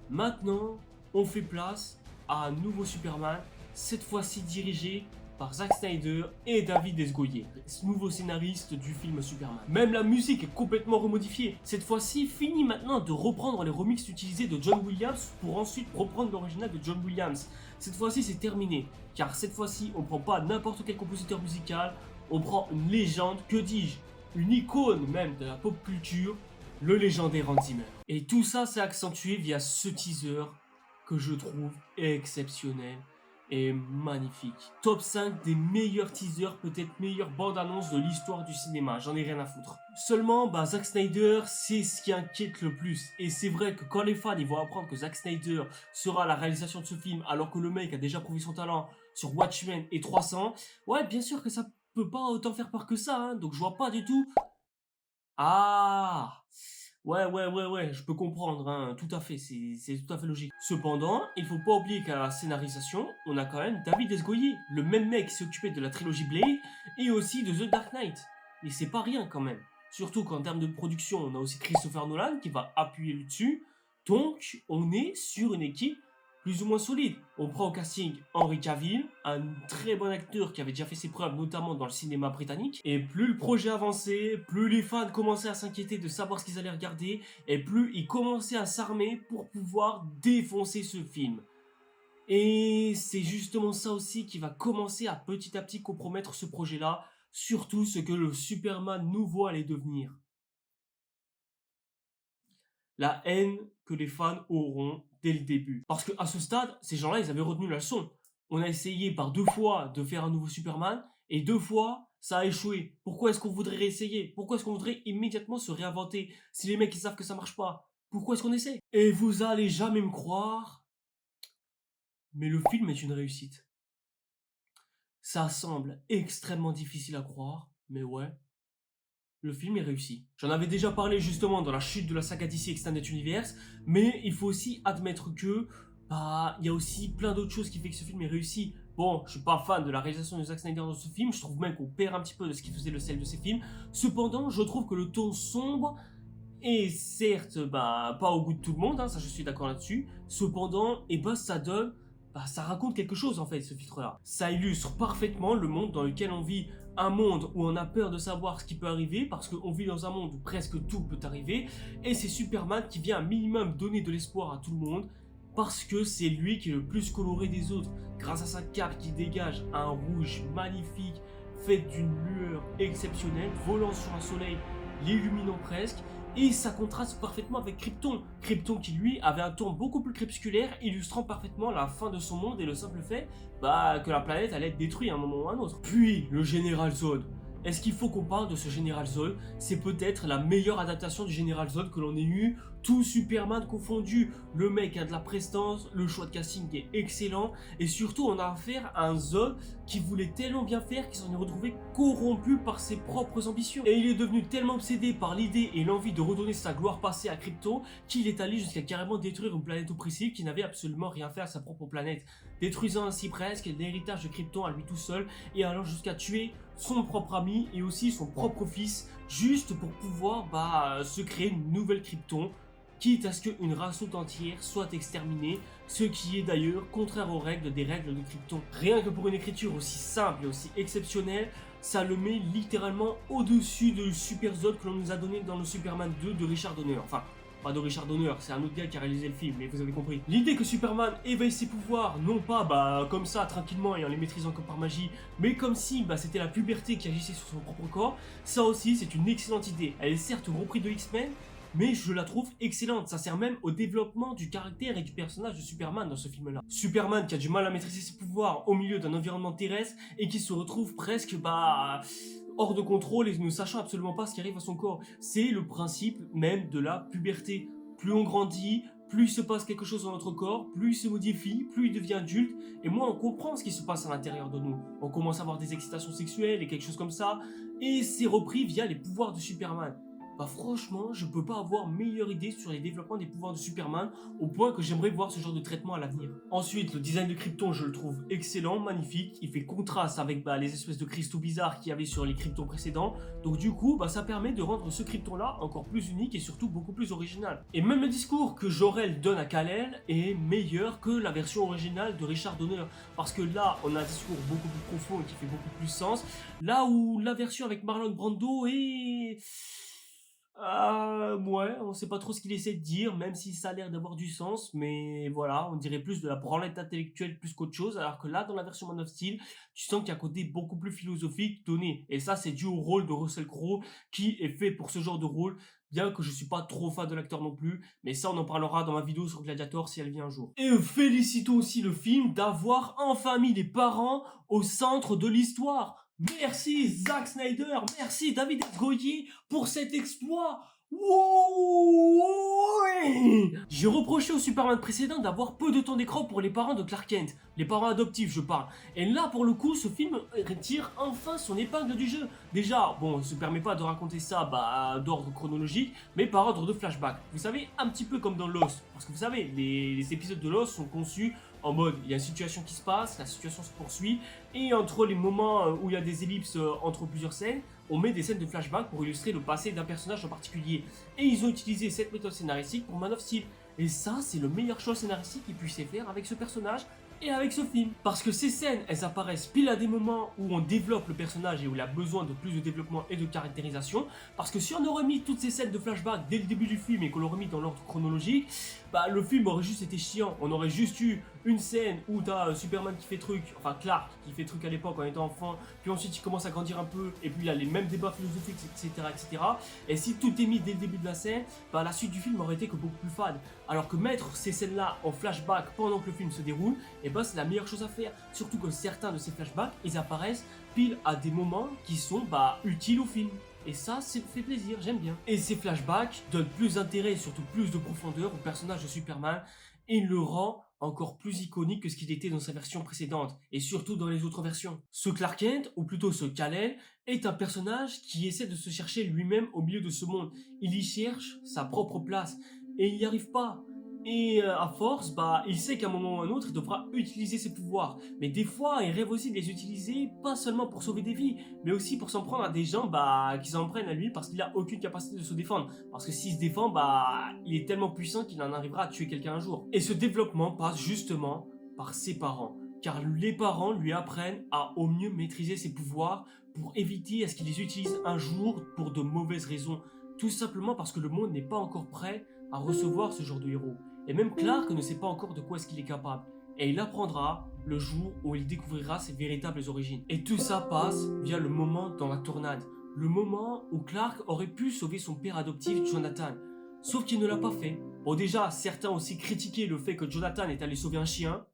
Maintenant, on fait place à un nouveau Superman, cette fois-ci dirigé par Zack Snyder et David S. Goyer, nouveau scénariste du film Superman. Même la musique est complètement remodifiée. Cette fois-ci, fini maintenant de reprendre les remixes utilisés de John Williams pour ensuite reprendre l'original de John Williams. Cette fois-ci, c'est terminé, car cette fois-ci, on prend pas n'importe quel compositeur musical, on prend une légende, que dis-je, une icône même de la pop culture, le légendaire Hans Zimmer. Et tout ça, c'est accentué via ce teaser que je trouve exceptionnel et magnifique. Top 5 des meilleurs teasers, peut-être meilleure bande-annonce de l'histoire du cinéma, j'en ai rien à foutre. Seulement, Zack Snyder, c'est ce qui inquiète le plus. Et c'est vrai que quand les fans ils vont apprendre que Zack Snyder sera à la réalisation de ce film, alors que le mec a déjà prouvé son talent sur Watchmen et 300, ouais, bien sûr que ça peut pas autant faire peur que ça, hein, donc je vois pas du tout... Ah, ouais, je peux comprendre, hein, tout à fait, c'est tout à fait logique. Cependant, il faut pas oublier qu'à la scénarisation, on a quand même David S. Goyer, le même mec qui s'occupait de la trilogie Blade et aussi de The Dark Knight. Et c'est pas rien quand même. Surtout qu'en termes de production, on a aussi Christopher Nolan qui va appuyer dessus. Donc, on est sur une équipe plus ou moins solide. On prend au casting Henry Cavill, un très bon acteur qui avait déjà fait ses preuves, notamment dans le cinéma britannique. Et plus le projet avançait, plus les fans commençaient à s'inquiéter de savoir ce qu'ils allaient regarder, et plus ils commençaient à s'armer pour pouvoir défoncer ce film. Et c'est justement ça aussi qui va commencer à petit compromettre ce projet-là, surtout ce que le Superman nouveau allait devenir. La haine que les fans auront dès le début. Parce qu'à ce stade, ces gens-là, ils avaient retenu la leçon. On a essayé par 2 fois de faire un nouveau Superman, et 2 fois, ça a échoué. Pourquoi est-ce qu'on voudrait réessayer? Pourquoi est-ce qu'on voudrait immédiatement se réinventer? Si les mecs, ils savent que ça marche pas, pourquoi est-ce qu'on essaie? Et vous allez jamais me croire, mais le film est une réussite. Ça semble extrêmement difficile à croire, mais ouais, le film est réussi. J'en avais déjà parlé justement dans la chute de la saga DC Extended Universe, mais il faut aussi admettre que il y a aussi plein d'autres choses qui fait que ce film est réussi. Bon, je suis pas fan de la réalisation de Zack Snyder dans ce film, je trouve même qu'on perd un petit peu de ce qui faisait le sel de ses films. Cependant, je trouve que le ton sombre est certes pas au goût de tout le monde, hein, ça je suis d'accord là-dessus. Cependant, ça donne, ça raconte quelque chose en fait, ce filtre-là. Ça illustre parfaitement le monde dans lequel on vit, un monde où on a peur de savoir ce qui peut arriver parce qu'on vit dans un monde où presque tout peut arriver, et c'est Superman qui vient un minimum donner de l'espoir à tout le monde parce que c'est lui qui est le plus coloré des autres, grâce à sa cape qui dégage un rouge magnifique, fait d'une lueur exceptionnelle, volant sur un soleil, l'illuminant presque, et ça contraste parfaitement avec Krypton. Krypton qui lui avait un ton beaucoup plus crépusculaire, illustrant parfaitement la fin de son monde et le simple fait que la planète allait être détruite à un moment ou à un autre. Puis le Général Zod. Est-ce qu'il faut qu'on parle de ce Général Zod? C'est peut-être la meilleure adaptation du Général Zod que l'on ait eu, tout Superman confondu. Le mec a de la prestance, le choix de casting est excellent, et surtout on a affaire à un Zod qui voulait tellement bien faire qu'il s'en est retrouvé corrompu par ses propres ambitions. Et il est devenu tellement obsédé par l'idée et l'envie de redonner sa gloire passée à Krypton qu'il est allé jusqu'à carrément détruire une planète oppressive qui n'avait absolument rien fait à sa propre planète, détruisant ainsi presque l'héritage de Krypton à lui tout seul, et allant jusqu'à tuer son propre ami et aussi son propre fils, juste pour pouvoir se créer une nouvelle Krypton, quitte à ce qu'une race tout entière soit exterminée, ce qui est d'ailleurs contraire aux règles des règles de Krypton. Rien que pour une écriture aussi simple et aussi exceptionnelle, ça le met littéralement au-dessus de Super Zod que l'on nous a donné dans le Superman 2 de Richard Donner. Enfin, pas de Richard Donner, c'est un autre gars qui a réalisé le film, mais vous avez compris. L'idée que Superman éveille ses pouvoirs, non pas comme ça, tranquillement et en les maîtrisant comme par magie, mais comme si c'était la puberté qui agissait sur son propre corps, ça aussi c'est une excellente idée. Elle est certes reprise de X-Men, mais je la trouve excellente. Ça sert même au développement du caractère et du personnage de Superman dans ce film-là. Superman qui a du mal à maîtriser ses pouvoirs au milieu d'un environnement terrestre et qui se retrouve presque hors de contrôle et ne sachant absolument pas ce qui arrive à son corps. C'est le principe même de la puberté. Plus on grandit, plus il se passe quelque chose dans notre corps, plus il se modifie, plus il devient adulte, et moins on comprend ce qui se passe à l'intérieur de nous. On commence à avoir des excitations sexuelles et quelque chose comme ça, et c'est repris via les pouvoirs de Superman. Franchement, je peux pas avoir meilleure idée sur les développements des pouvoirs de Superman, au point que j'aimerais voir ce genre de traitement à l'avenir. Ensuite, le design de Krypton, je le trouve excellent, magnifique. Il fait contraste avec les espèces de cristaux bizarres qu'il y avait sur les Kryptons précédents. Donc du coup, ça permet de rendre ce Krypton-là encore plus unique et surtout beaucoup plus original. Et même le discours que Jor-El donne à Kal-El est meilleur que la version originale de Richard Donner. Parce que là, on a un discours beaucoup plus profond et qui fait beaucoup plus sens. Là où la version avec Marlon Brando est... ouais, on sait pas trop ce qu'il essaie de dire, même si ça a l'air d'avoir du sens, mais voilà, on dirait plus de la branlette intellectuelle plus qu'autre chose, alors que là, dans la version Man of Steel, tu sens qu'il y a un côté beaucoup plus philosophique donné, et ça, c'est dû au rôle de Russell Crowe, qui est fait pour ce genre de rôle, bien que je suis pas trop fan de l'acteur non plus, mais ça, on en parlera dans ma vidéo sur Gladiator si elle vient un jour. Et félicitons aussi le film d'avoir enfin mis les parents au centre de l'histoire. Merci Zack Snyder, merci David S. Goyer pour cet exploit. J'ai reproché au Superman précédent d'avoir peu de temps d'écran pour les parents de Clark Kent, les parents adoptifs je parle. Et là pour le coup ce film retire enfin son épingle du jeu. Déjà, bon, il se permet pas de raconter ça d'ordre chronologique, mais par ordre de flashback. Vous savez, un petit peu comme dans Lost, parce que vous savez, les épisodes de Lost sont conçus en mode, il y a une situation qui se passe, la situation se poursuit, et entre les moments où il y a des ellipses entre plusieurs scènes, on met des scènes de flashback pour illustrer le passé d'un personnage en particulier. Et ils ont utilisé cette méthode scénaristique pour Man of Steel. Et ça, c'est le meilleur choix scénaristique qu'ils puissent faire avec ce personnage et avec ce film. Parce que ces scènes, elles apparaissent pile à des moments où on développe le personnage et où il a besoin de plus de développement et de caractérisation. Parce que si on aurait mis toutes ces scènes de flashback dès le début du film et qu'on l'aurait mis dans l'ordre chronologique, le film aurait juste été chiant. On aurait juste eu une scène où t'as Superman qui fait truc, enfin Clark qui fait truc à l'époque en étant enfant, puis ensuite il commence à grandir un peu, et puis il a les mêmes débats philosophiques, etc. Et si tout est mis dès le début de la scène, bah la suite du film aurait été que beaucoup plus fade. Alors que mettre ces scènes-là en flashback pendant que le film se déroule, et bah c'est la meilleure chose à faire. Surtout que certains de ces flashbacks, ils apparaissent pile à des moments qui sont utiles au film. Et ça fait plaisir, j'aime bien. Et ces flashbacks donnent plus d'intérêt et surtout plus de profondeur au personnage de Superman et le rend encore plus iconique que ce qu'il était dans sa version précédente et surtout dans les autres versions. Ce Clark Kent, ou plutôt ce Kal-El, est un personnage qui essaie de se chercher lui-même au milieu de ce monde. Il y cherche sa propre place et il n'y arrive pas. Et à force, il sait qu'à un moment ou à un autre, il devra utiliser ses pouvoirs. Mais des fois, il rêve aussi de les utiliser, pas seulement pour sauver des vies, mais aussi pour s'en prendre à des gens qui s'en prennent à lui parce qu'il n'a aucune capacité de se défendre. Parce que s'il se défend, il est tellement puissant qu'il en arrivera à tuer quelqu'un un jour. Et ce développement passe justement par ses parents. Car les parents lui apprennent à au mieux maîtriser ses pouvoirs pour éviter à ce qu'il les utilise un jour pour de mauvaises raisons. Tout simplement parce que le monde n'est pas encore prêt à recevoir ce genre de héros. Et même Clark ne sait pas encore de quoi est-ce qu'il est capable. Et il apprendra le jour où il découvrira ses véritables origines. Et tout ça passe via le moment dans la tornade. Le moment où Clark aurait pu sauver son père adoptif Jonathan. Sauf qu'il ne l'a pas fait. Bon déjà, certains ont aussi critiqué le fait que Jonathan est allé sauver un chien.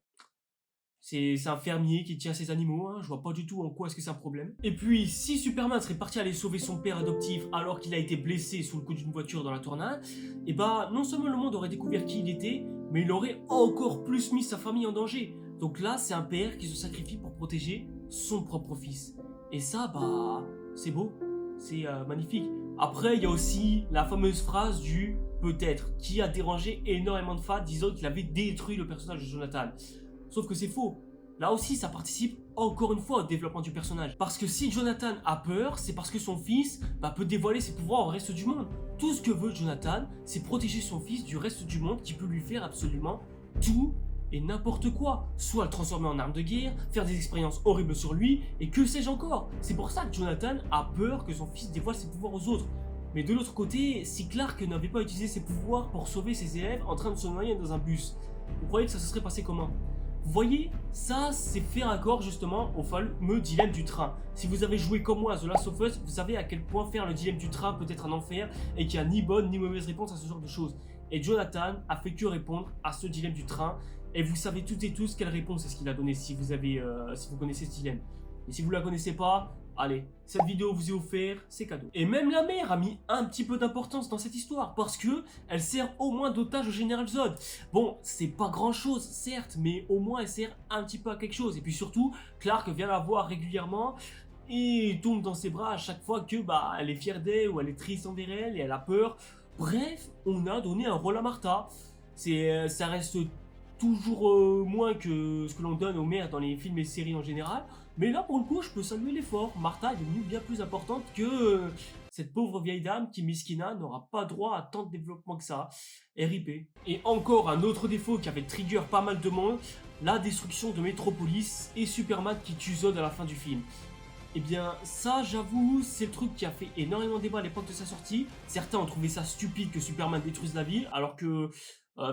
C'est un fermier qui tient ses animaux, je vois pas du tout en quoi est-ce que c'est un problème. Et puis, si Superman serait parti aller sauver son père adoptif alors qu'il a été blessé sous le coup d'une voiture dans la tornade, et non seulement le monde aurait découvert qui il était, mais il aurait encore plus mis sa famille en danger. Donc là, c'est un père qui se sacrifie pour protéger son propre fils. Et ça, c'est beau, c'est magnifique. Après, il y a aussi la fameuse phrase du « peut-être » qui a dérangé énormément de fans disant qu'il avait détruit le personnage de Jonathan. Sauf que c'est faux. Là aussi, ça participe encore une fois au développement du personnage. Parce que si Jonathan a peur, c'est parce que son fils peut dévoiler ses pouvoirs au reste du monde. Tout ce que veut Jonathan, c'est protéger son fils du reste du monde qui peut lui faire absolument tout et n'importe quoi. Soit le transformer en arme de guerre, faire des expériences horribles sur lui, et que sais-je encore. C'est pour ça que Jonathan a peur que son fils dévoile ses pouvoirs aux autres. Mais de l'autre côté, si Clark n'avait pas utilisé ses pouvoirs pour sauver ses élèves en train de se noyer dans un bus, vous croyez que ça se serait passé comment ? Vous voyez, ça c'est fait raccord justement au fameux dilemme du train. Si vous avez joué comme moi à The Last of Us, vous savez à quel point faire le dilemme du train peut être un enfer et qu'il n'y a ni bonne ni mauvaise réponse à ce genre de choses. Et Jonathan a fait que répondre à ce dilemme du train et vous savez toutes et tous quelle réponse est-ce qu'il a donné si vous connaissez ce dilemme. Et si vous ne la connaissez pas, allez, cette vidéo vous est offerte, c'est cadeau. Et même la mère a mis un petit peu d'importance dans cette histoire, parce que elle sert au moins d'otage au Général Zod. Bon, c'est pas grand chose, certes, mais au moins elle sert un petit peu à quelque chose. Et puis surtout, Clark vient la voir régulièrement et tombe dans ses bras à chaque fois que elle est fière d'elle ou elle est triste envers elle et elle a peur. Bref, on a donné un rôle à Martha. Ça reste toujours moins que ce que l'on donne aux mères dans les films et séries en général. Mais là, pour le coup, je peux saluer l'effort. Martha est devenue bien plus importante que cette pauvre vieille dame qui, Miskina, n'aura pas droit à tant de développement que ça. RIP. Et encore un autre défaut qui avait trigger pas mal de monde, la destruction de Metropolis et Superman qui tue Zod à la fin du film. Eh bien, ça, j'avoue, c'est le truc qui a fait énormément débat à l'époque de sa sortie. Certains ont trouvé ça stupide que Superman détruise la ville, alors que,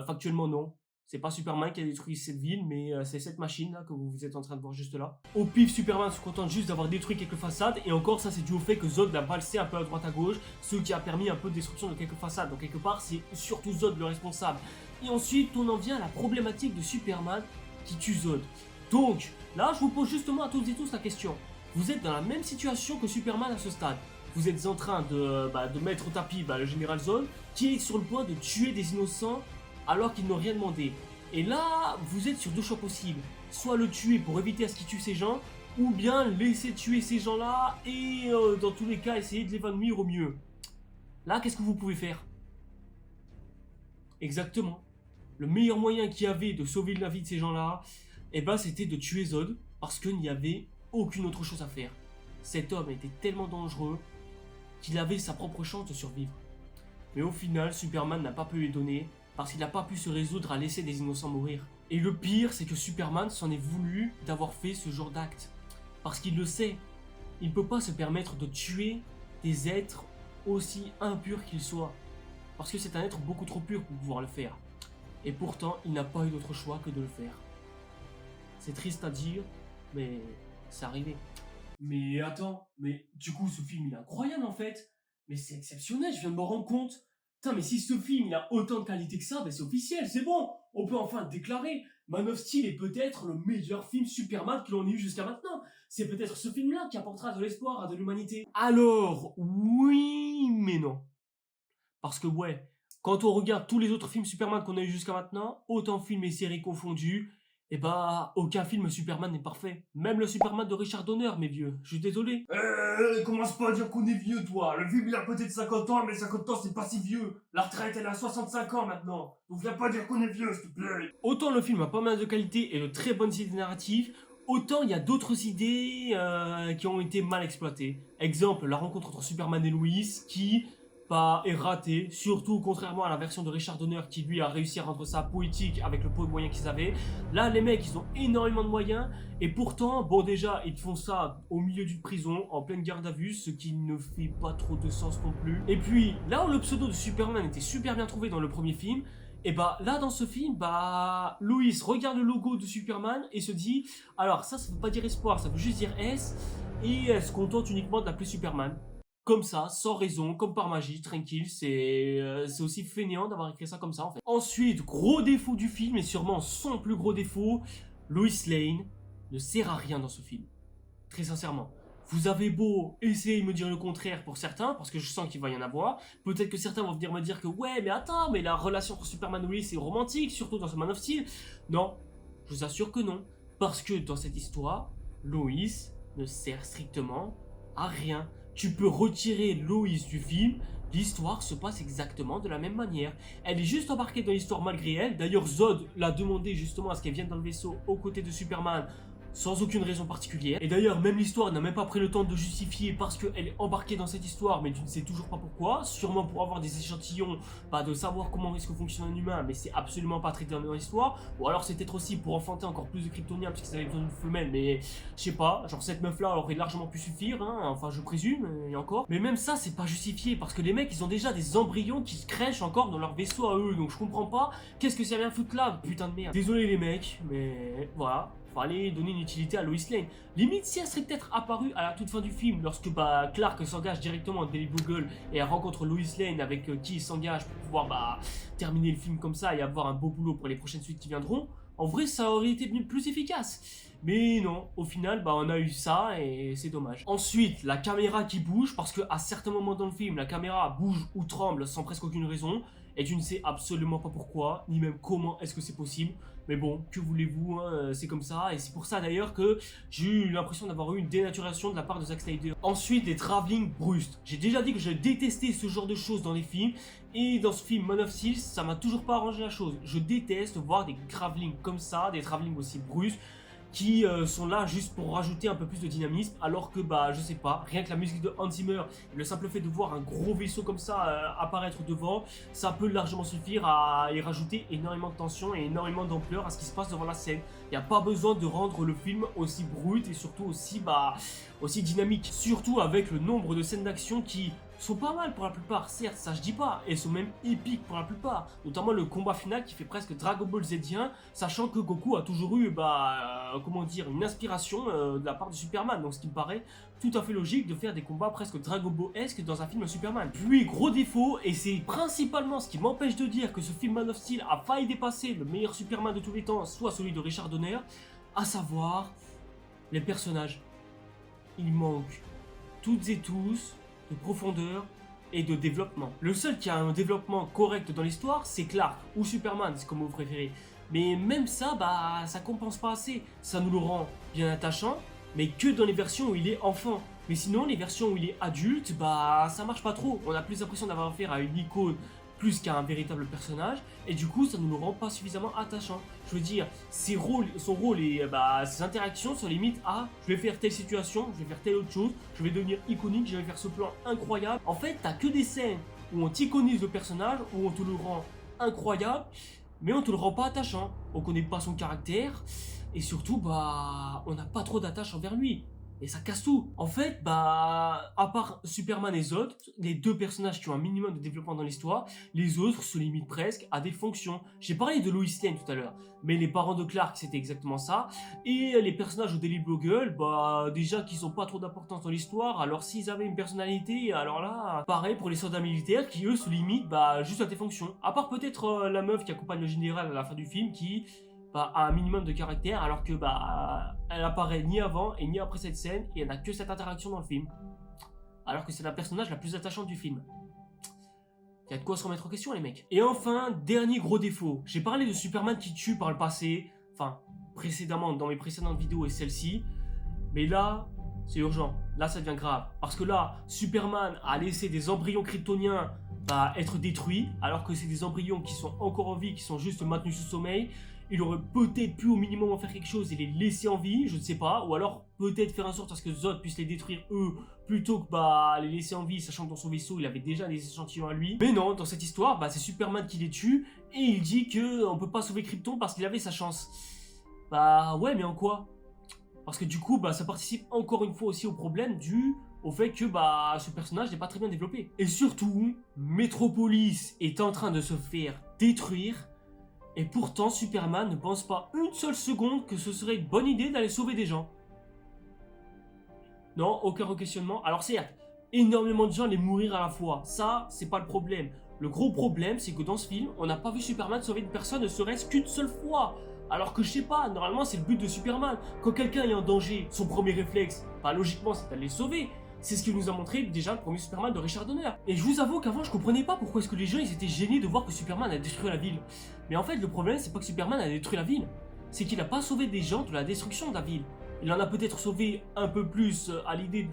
factuellement, non. C'est pas Superman qui a détruit cette ville, mais c'est cette machine là que vous êtes en train de voir juste là. Au pif, Superman se contente juste d'avoir détruit quelques façades, et encore ça c'est dû au fait que Zod l'a valsé un peu à droite à gauche, ce qui a permis un peu de destruction de quelques façades. Donc quelque part c'est surtout Zod le responsable. Et ensuite on en vient à la problématique de Superman qui tue Zod. Donc là je vous pose justement à toutes et tous la question. Vous êtes dans la même situation que Superman à ce stade. Vous êtes en train de mettre au tapis le général Zod, qui est sur le point de tuer des innocents alors qu'ils n'ont rien demandé. Et là, vous êtes sur deux choix possibles. Soit le tuer pour éviter à ce qu'il tue ces gens, ou bien laisser tuer ces gens-là et dans tous les cas essayer de l'évanouir au mieux. Là, qu'est-ce que vous pouvez faire? Exactement. Le meilleur moyen qu'il y avait de sauver la vie de ces gens-là, c'était de tuer Zod, parce qu'il n'y avait aucune autre chose à faire. Cet homme était tellement dangereux qu'il avait sa propre chance de survivre. Mais au final, Superman n'a pas pu lui donner, parce qu'il n'a pas pu se résoudre à laisser des innocents mourir. Et le pire, c'est que Superman s'en est voulu d'avoir fait ce genre d'acte. Parce qu'il le sait, il ne peut pas se permettre de tuer des êtres aussi impurs qu'ils soient. Parce que c'est un être beaucoup trop pur pour pouvoir le faire. Et pourtant, il n'a pas eu d'autre choix que de le faire. C'est triste à dire, mais c'est arrivé. Mais attends, mais du coup ce film il est incroyable en fait. Mais c'est exceptionnel, je viens de me rendre compte. Putain, mais si ce film il a autant de qualité que ça, ben c'est officiel, c'est bon. On peut enfin le déclarer. Man of Steel est peut-être le meilleur film Superman que l'on ait eu jusqu'à maintenant. C'est peut-être ce film-là qui apportera de l'espoir à de l'humanité. Alors, oui, mais non. Parce que ouais, quand on regarde tous les autres films Superman qu'on a eu jusqu'à maintenant, autant films et séries confondus, et bah, aucun film Superman n'est parfait. Même le Superman de Richard Donner, mes vieux. Je suis désolé. Commence pas à dire qu'on est vieux, toi. Le film, il a peut-être 50 ans, mais 50 ans, c'est pas si vieux. La retraite, elle a 65 ans maintenant. Donc viens pas dire qu'on est vieux, s'il te plaît. Autant le film a pas mal de qualité et de très bonnes idées narratives, autant il y a d'autres idées qui ont été mal exploitées. Exemple, la rencontre entre Superman et Lois, qui est raté, surtout contrairement à la version de Richard Donner qui lui a réussi à rendre ça poétique avec le peu de moyens qu'ils avaient. Là les mecs ils ont énormément de moyens et pourtant bon déjà ils font ça au milieu d'une prison en pleine garde à vue, ce qui ne fait pas trop de sens non plus. Et puis là où le pseudo de Superman était super bien trouvé dans le premier film, et bah là dans ce film, bah Lois regarde le logo de Superman et se dit alors ça veut pas dire espoir, ça veut juste dire S, et elle se contente uniquement de l'appeler Superman. Comme ça, sans raison, comme par magie, tranquille, c'est aussi fainéant d'avoir écrit ça comme ça en fait. Ensuite, gros défaut du film, et sûrement son plus gros défaut, Lois Lane ne sert à rien dans ce film. Très sincèrement. Vous avez beau essayer de me dire le contraire pour certains, parce que je sens qu'il va y en avoir. Peut-être que certains vont venir me dire que ouais, mais attends, mais la relation entre Superman et Lois est romantique, surtout dans ce Man of Steel. Non, je vous assure que non. Parce que dans cette histoire, Lois ne sert strictement à rien. Tu peux retirer Lois du film, l'histoire se passe exactement de la même manière. Elle est juste embarquée dans l'histoire malgré elle. D'ailleurs, Zod l'a demandé justement à ce qu'elle vienne dans le vaisseau aux côtés de Superman, sans aucune raison particulière. Et d'ailleurs, même l'histoire n'a même pas pris le temps de justifier parce qu'elle est embarquée dans cette histoire, mais tu ne sais toujours pas pourquoi. Sûrement pour avoir des échantillons, de savoir comment est-ce que fonctionne un humain, mais c'est absolument pas traité dans l'histoire. Ou alors c'est peut-être aussi pour enfanter encore plus de Kryptoniens parce qu'ils avaient besoin d'une femelle, mais je sais pas, genre cette meuf-là aurait largement pu suffire, hein, enfin je présume, et encore. Mais même ça, c'est pas justifié parce que les mecs, ils ont déjà des embryons qui se crèchent encore dans leur vaisseau à eux, donc je comprends pas qu'est-ce que ça vient foutre là, putain de merde. Désolé les mecs, mais voilà. Fallait donner une utilité à Lois Lane. Limite si elle serait peut-être apparue à la toute fin du film lorsque Clark s'engage directement à Daily Bugle et elle rencontre Lois Lane avec qui il s'engage pour pouvoir terminer le film comme ça et avoir un beau boulot pour les prochaines suites qui viendront. En vrai ça aurait été plus efficace. Mais non, au final on a eu ça et c'est dommage. Ensuite la caméra qui bouge parce qu'à certains moments dans le film la caméra bouge ou tremble sans presque aucune raison. Et tu ne sais absolument pas pourquoi, ni même comment est-ce que c'est possible. Mais bon, que voulez-vous, hein, c'est comme ça. Et c'est pour ça d'ailleurs que j'ai eu l'impression d'avoir eu une dénaturation de la part de Zack Snyder. Ensuite, les travelling brusques. J'ai déjà dit que je détestais ce genre de choses dans les films. Et dans ce film Man of Steel, ça m'a toujours pas arrangé la chose. Je déteste voir des travelling comme ça, des travelling aussi brusques, qui sont là juste pour rajouter un peu plus de dynamisme, alors que je sais pas, rien que la musique de Hans Zimmer, le simple fait de voir un gros vaisseau comme ça apparaître devant, ça peut largement suffire à y rajouter énormément de tension et énormément d'ampleur à ce qui se passe devant la scène. Il n'y a pas besoin de rendre le film aussi brut et surtout aussi dynamique, surtout avec le nombre de scènes d'action qui sont pas mal pour la plupart, certes, ça je dis pas, et sont même épiques pour la plupart, notamment le combat final qui fait presque Dragon Ball Zedien, sachant que Goku a toujours eu, une inspiration de la part de Superman, donc ce qui me paraît tout à fait logique de faire des combats presque Dragon Ball-esque dans un film Superman. Puis, gros défaut, et c'est principalement ce qui m'empêche de dire que ce film Man of Steel a failli dépasser le meilleur Superman de tous les temps, soit celui de Richard Donner, à savoir les personnages. Il manque toutes et tous de profondeur et de développement. Le seul qui a un développement correct dans l'histoire, c'est Clark ou Superman, c'est comme vous préférez. Mais même ça, ça compense pas assez. Ça nous le rend bien attachant, mais que dans les versions où il est enfant. Mais sinon, les versions où il est adulte, ça marche pas trop. On a plus l'impression d'avoir affaire à une icône plus qu'à un véritable personnage, et du coup ça ne nous rend pas suffisamment attachant. Je veux dire, son rôle et ses interactions sont limite à je vais faire telle situation, je vais faire telle autre chose, je vais devenir iconique, je vais faire ce plan incroyable. En fait, t'as que des scènes où on t'iconise le personnage, où on te le rend incroyable, mais on te le rend pas attachant. On connaît pas son caractère, et surtout, on n'a pas trop d'attache envers lui. Et ça casse tout. En fait, bah, à part Superman et Zod, les deux personnages qui ont un minimum de développement dans l'histoire, les autres se limitent presque à des fonctions. J'ai parlé de Lois Lane tout à l'heure, mais les parents de Clark, c'était exactement ça. Et les personnages au Daily Bugle, bah, déjà qu'ils n'ont pas trop d'importance dans l'histoire, alors s'ils avaient une personnalité, alors là, pareil pour les soldats militaires qui, eux, se limitent bah, juste à des fonctions. À part peut-être la meuf qui accompagne le général à la fin du film, qui... bah, a un minimum de caractère alors que bah elle apparaît ni avant et ni après cette scène et elle n'a que cette interaction dans le film alors que c'est la personnage la plus attachante du film. Il y a de quoi se remettre en question les mecs. Et enfin, dernier gros défaut, j'ai parlé de Superman qui tue par le passé, enfin précédemment dans mes précédentes vidéos et celle-ci, mais là c'est urgent, là ça devient grave parce que là Superman a laissé des embryons kryptoniens bah, être détruits alors que c'est des embryons qui sont encore en vie, qui sont juste maintenus sous sommeil. Il aurait peut-être pu au minimum en faire quelque chose et les laisser en vie, je ne sais pas, ou alors peut-être faire en sorte à ce que Zod puisse les détruire eux, plutôt que bah les laisser en vie, sachant que dans son vaisseau il avait déjà des échantillons à lui. Mais non, dans cette histoire, bah c'est Superman qui les tue, et il dit qu'on peut pas sauver Krypton parce qu'il avait sa chance. Bah ouais, mais en quoi? Parce que du coup, bah ça participe encore une fois aussi au problème dû au fait que bah ce personnage n'est pas très bien développé. Et surtout, Metropolis est en train de se faire détruire. Et pourtant, Superman ne pense pas une seule seconde que ce serait une bonne idée d'aller sauver des gens. Non, aucun questionnement. Alors certes, énormément de gens allaient mourir à la fois. Ça, c'est pas le problème. Le gros problème, c'est que dans ce film, on n'a pas vu Superman sauver une personne ne serait-ce qu'une seule fois. Alors que je sais pas, normalement c'est le but de Superman. Quand quelqu'un est en danger, son premier réflexe, bah logiquement c'est d'aller le sauver. C'est ce qu'il nous a montré déjà le premier Superman de Richard Donner. Et je vous avoue qu'avant je comprenais pas pourquoi est-ce que les gens ils étaient gênés de voir que Superman a détruit la ville. Mais en fait le problème c'est pas que Superman a détruit la ville, c'est qu'il a pas sauvé des gens de la destruction de la ville. Il en a peut-être sauvé un peu plus à l'idée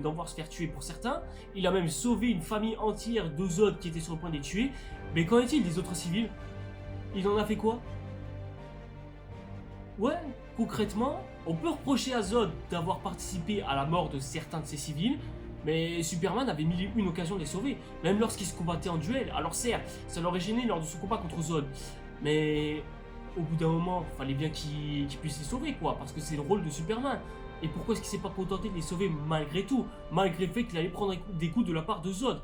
d'en voir se faire tuer pour certains. Il a même sauvé une famille entière de Zod qui étaient sur le point d'être tués. Mais qu'en est-il des autres civils? Il en a fait quoi? Ouais, concrètement, on peut reprocher à Zod d'avoir participé à la mort de certains de ses civils, mais Superman avait mille et une occasions de les sauver, même lorsqu'il se combattait en duel. Alors certes, ça l'aurait gêné lors de son combat contre Zod, mais au bout d'un moment, fallait bien qu'il puisse les sauver, quoi, parce que c'est le rôle de Superman. Et pourquoi est-ce qu'il s'est pas contenté de les sauver malgré tout, malgré le fait qu'il allait prendre des coups de la part de Zod?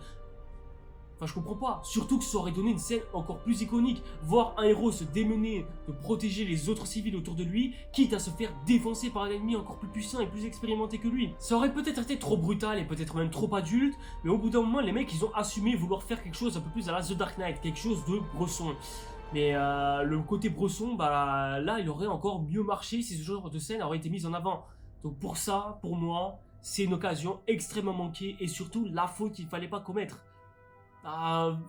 Enfin, je comprends pas. Surtout que ça aurait donné une scène encore plus iconique. Voir un héros se démener de protéger les autres civils autour de lui, quitte à se faire défoncer par un ennemi encore plus puissant et plus expérimenté que lui. Ça aurait peut-être été trop brutal et peut-être même trop adulte, mais au bout d'un moment, les mecs, ils ont assumé vouloir faire quelque chose un peu plus à la The Dark Knight, quelque chose de Bresson. Mais le côté Bresson, bah là, il aurait encore mieux marché si ce genre de scène aurait été mise en avant. Donc pour ça, pour moi, c'est une occasion extrêmement manquée et surtout la faute qu'il fallait pas commettre.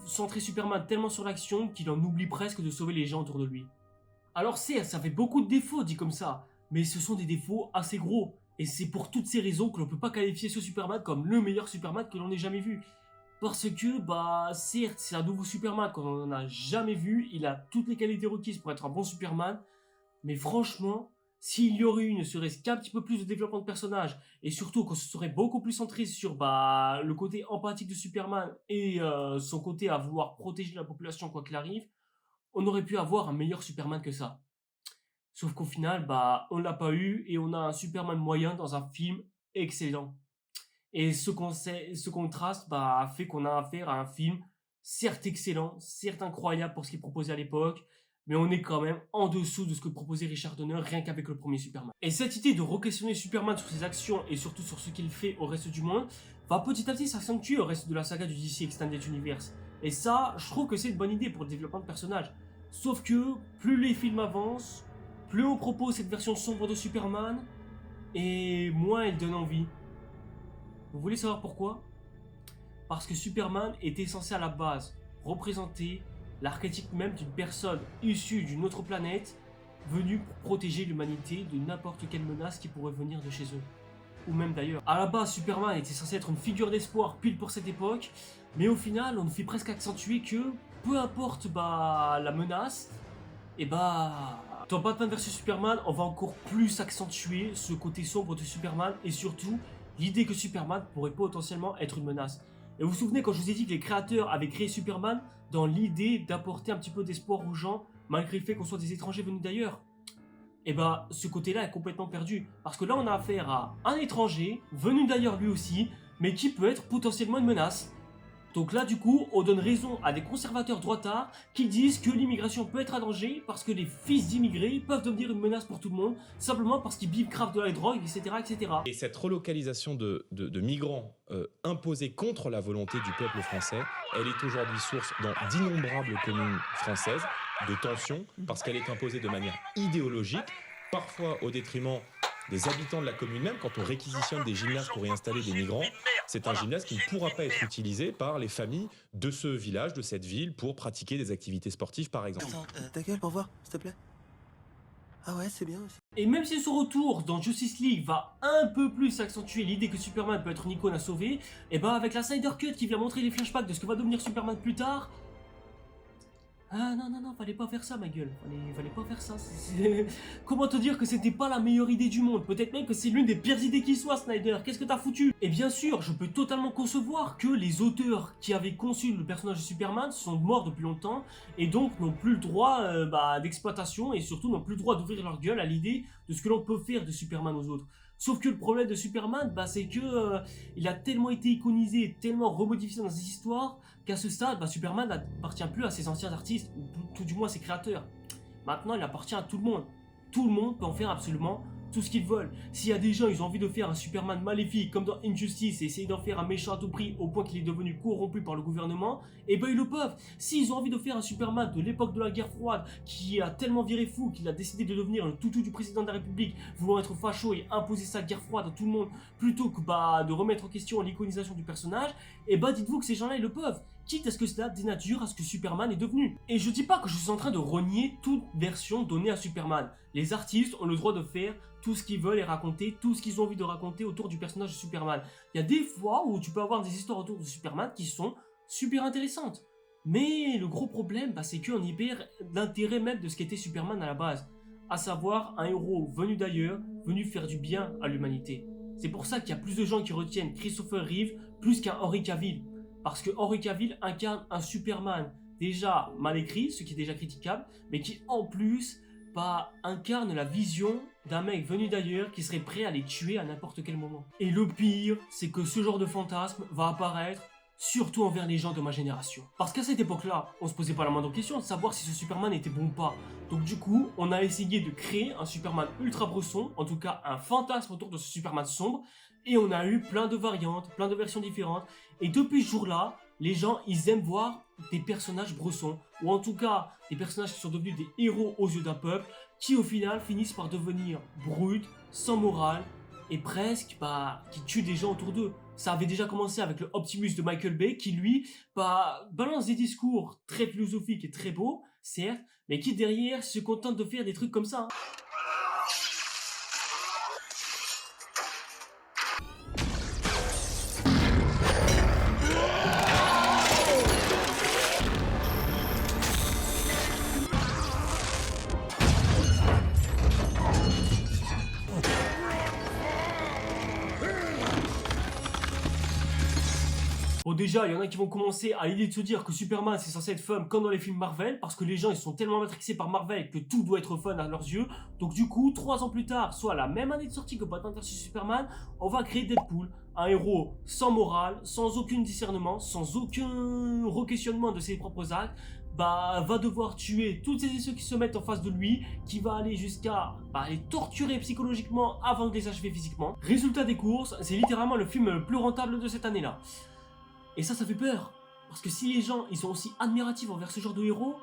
Centrer Superman tellement sur l'action qu'il en oublie presque de sauver les gens autour de lui. Alors certes, ça fait beaucoup de défauts dit comme ça, mais ce sont des défauts assez gros. Et c'est pour toutes ces raisons que l'on peut pas qualifier ce Superman comme le meilleur Superman que l'on ait jamais vu. Parce que, bah, certes, c'est un nouveau Superman qu'on n'en a jamais vu, il a toutes les qualités requises pour être un bon Superman, mais franchement, s'il y aurait eu ne serait-ce qu'un petit peu plus de développement de personnage, et surtout qu'on se serait beaucoup plus centré sur bah, le côté empathique de Superman et son côté à vouloir protéger la population quoi qu'il arrive, on aurait pu avoir un meilleur Superman que ça. Sauf qu'au final, bah, on l'a pas eu et on a un Superman moyen dans un film excellent. Et ce contraste bah, fait qu'on a affaire à un film certes excellent, certes incroyable pour ce qu'il proposait à l'époque, mais on est quand même en dessous de ce que proposait Richard Donner rien qu'avec le premier Superman. Et cette idée de re-questionner Superman sur ses actions et surtout sur ce qu'il fait au reste du monde va petit à petit s'accentuer au reste de la saga du DC Extended Universe. Et ça, je trouve que c'est une bonne idée pour le développement de personnages. Sauf que plus les films avancent, plus on propose cette version sombre de Superman, et moins elle donne envie. Vous voulez savoir pourquoi? Parce que Superman était censé à la base représenter l'archétype même d'une personne issue d'une autre planète, venue pour protéger l'humanité de n'importe quelle menace qui pourrait venir de chez eux. Ou même d'ailleurs. À la base, Superman était censé être une figure d'espoir pile pour cette époque, mais au final, on nous fait presque accentuer que, peu importe bah, la menace, et bah... Dans Batman vs Superman, on va encore plus accentuer ce côté sombre de Superman, et surtout, l'idée que Superman pourrait potentiellement être une menace. Et vous vous souvenez quand je vous ai dit que les créateurs avaient créé Superman dans l'idée d'apporter un petit peu d'espoir aux gens, malgré le fait qu'on soit des étrangers venus d'ailleurs? et bah ce côté-là est complètement perdu. Parce que là on a affaire à un étranger, venu d'ailleurs lui aussi, mais qui peut être potentiellement une menace. Donc là du coup on donne raison à des conservateurs droitards qui disent que l'immigration peut être un danger parce que les fils d'immigrés peuvent devenir une menace pour tout le monde, simplement parce qu'ils bivent grave de la drogue, etc. etc.
Et cette relocalisation de migrants imposée contre la volonté du peuple français, elle est aujourd'hui source dans d'innombrables communes françaises de tensions, parce qu'elle est imposée de manière idéologique, parfois au détriment des habitants de la commune même. Quand on réquisitionne des gymnases pour y installer des migrants, c'est un gymnase qui ne pourra pas être utilisé par les familles de ce village, de cette ville, pour pratiquer des activités sportives par exemple.
Attends, ta gueule pour voir, s'il te plaît. Ah ouais, c'est bien aussi.
Et même si son retour dans Justice League va un peu plus accentuer l'idée que Superman peut être une icône à sauver, et bah avec la Snyder Cut qui vient montrer les flashbacks de ce que va devenir Superman plus tard... Ah non, fallait pas faire ça ma gueule, fallait pas faire ça. Comment te dire que c'était pas la meilleure idée du monde? Peut-être même que c'est l'une des pires idées qui soit, Snyder, qu'est-ce que t'as foutu? Et bien sûr, je peux totalement concevoir que les auteurs qui avaient conçu le personnage de Superman sont morts depuis longtemps, et donc n'ont plus le droit d'exploitation, et surtout n'ont plus le droit d'ouvrir leur gueule à l'idée de ce que l'on peut faire de Superman aux autres. Sauf que le problème de Superman, c'est que il a tellement été iconisé, tellement remodifié dans ses histoires, qu'à ce stade, Superman n'appartient plus à ses anciens artistes, ou tout du moins à ses créateurs. Maintenant, il appartient à tout le monde. Tout le monde peut en faire absolument tout ce qu'ils veulent. S'il y a des gens, ils ont envie de faire un Superman maléfique, comme dans Injustice, et essayer d'en faire un méchant à tout prix, au point qu'il est devenu corrompu par le gouvernement, et ben ils le peuvent. S'ils ont envie de faire un Superman de l'époque de la guerre froide, qui a tellement viré fou, qu'il a décidé de devenir le toutou du président de la République, voulant être facho et imposer sa guerre froide à tout le monde, plutôt que de remettre en question l'iconisation du personnage, et dites-vous que ces gens-là, ils le peuvent. Quitte à ce que cela dénature à ce que Superman est devenu. Et je dis pas que je suis en train de renier toute version donnée à Superman. Les artistes ont le droit de faire tout ce qu'ils veulent et raconter tout ce qu'ils ont envie de raconter autour du personnage de Superman. Il y a des fois où tu peux avoir des histoires autour de Superman qui sont super intéressantes. Mais le gros problème, c'est qu'on y perd l'intérêt même de ce qu'était Superman à la base. À savoir un héros venu d'ailleurs, venu faire du bien à l'humanité. C'est pour ça qu'il y a plus de gens qui retiennent Christopher Reeve plus qu'un Henry Cavill. Parce que Henry Cavill incarne un Superman déjà mal écrit, ce qui est déjà critiquable, mais qui en plus incarne la vision d'un mec venu d'ailleurs qui serait prêt à les tuer à n'importe quel moment. Et le pire, c'est que ce genre de fantasme va apparaître surtout envers les gens de ma génération. Parce qu'à cette époque-là, on se posait pas la moindre question de savoir si ce Superman était bon ou pas. Donc du coup, on a essayé de créer un Superman ultra bresson, en tout cas un fantasme autour de ce Superman sombre, et on a eu plein de variantes, plein de versions différentes, et depuis ce jour-là, les gens, ils aiment voir des personnages bressons, ou en tout cas, des personnages qui sont devenus des héros aux yeux d'un peuple, qui au final finissent par devenir bruts, sans morale, et presque, qui tuent des gens autour d'eux. Ça avait déjà commencé avec le Optimus de Michael Bay, qui lui, balance des discours très philosophiques et très beaux, certes, mais qui derrière se contente de faire des trucs comme ça. Bon déjà, il y en a qui vont commencer à l'idée de se dire que Superman c'est censé être fun comme dans les films Marvel, parce que les gens ils sont tellement matrixés par Marvel que tout doit être fun à leurs yeux. Donc du coup, 3 ans plus tard, soit la même année de sortie que Batman vs Superman, on va créer Deadpool, un héros sans morale, sans aucun discernement, sans aucun re-questionnement de ses propres actes, va devoir tuer toutes celles et ceux qui se mettent en face de lui, qui va aller jusqu'à les torturer psychologiquement avant de les achever physiquement. Résultat des courses, c'est littéralement le film le plus rentable de cette année-là. Et ça fait peur, parce que si les gens ils sont aussi admiratifs envers ce genre de héros,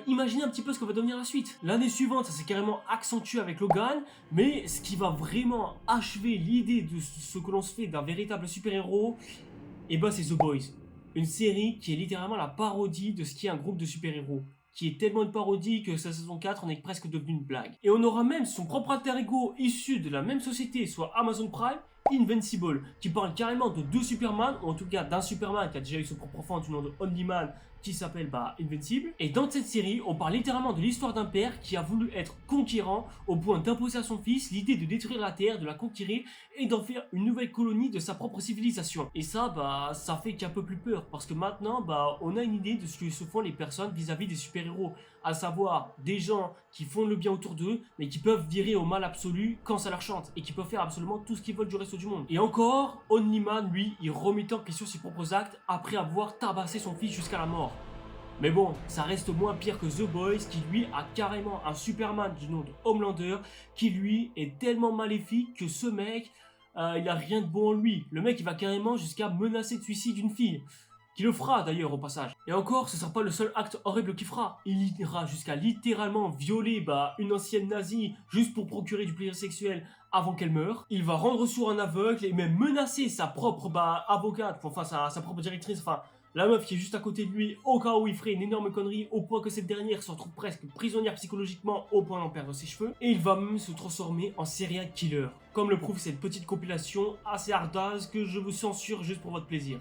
imaginez un petit peu ce que va devenir la suite. L'année suivante, ça s'est carrément accentué avec Logan, mais ce qui va vraiment achever l'idée de ce que l'on se fait d'un véritable super-héros, c'est The Boys. Une série qui est littéralement la parodie de ce qui est un groupe de super-héros, qui est tellement une parodie que sa saison 4 en est presque devenue une blague. Et on aura même son propre alter ego issu de la même société, soit Amazon Prime, Invincible, qui parle carrément de 2 Superman, ou en tout cas d'un Superman qui a déjà eu son propre enfant du nom de Only-Man, qui s'appelle Invincible. Et dans cette série, on parle littéralement de l'histoire d'un père qui a voulu être conquérant au point d'imposer à son fils l'idée de détruire la Terre, de la conquérir et d'en faire une nouvelle colonie de sa propre civilisation. Et ça, ça fait qu'un peu plus peur, parce que maintenant, on a une idée de ce que se font les personnes vis-à-vis des super-héros. à savoir des gens qui font le bien autour d'eux, mais qui peuvent virer au mal absolu quand ça leur chante, et qui peuvent faire absolument tout ce qu'ils veulent du reste du monde. Et encore, Only Man, lui, il remettait en question ses propres actes après avoir tabassé son fils jusqu'à la mort. Mais bon, ça reste moins pire que The Boys, qui lui a carrément un Superman du nom de Homelander, qui lui est tellement maléfique que ce mec, il a rien de bon en lui. Le mec, il va carrément jusqu'à menacer de suicide une fille. Qui le fera d'ailleurs au passage. Et encore, ce sera pas le seul acte horrible qu'il fera. Il ira jusqu'à littéralement violer une ancienne nazie juste pour procurer du plaisir sexuel avant qu'elle meure. Il va rendre sourd un aveugle et même menacer sa propre avocate, enfin sa propre directrice, enfin la meuf qui est juste à côté de lui au cas où il ferait une énorme connerie au point que cette dernière se retrouve presque prisonnière psychologiquement au point d'en perdre ses cheveux. Et il va même se transformer en serial killer. Comme le prouve cette petite compilation assez hardasse que je vous censure juste pour votre plaisir.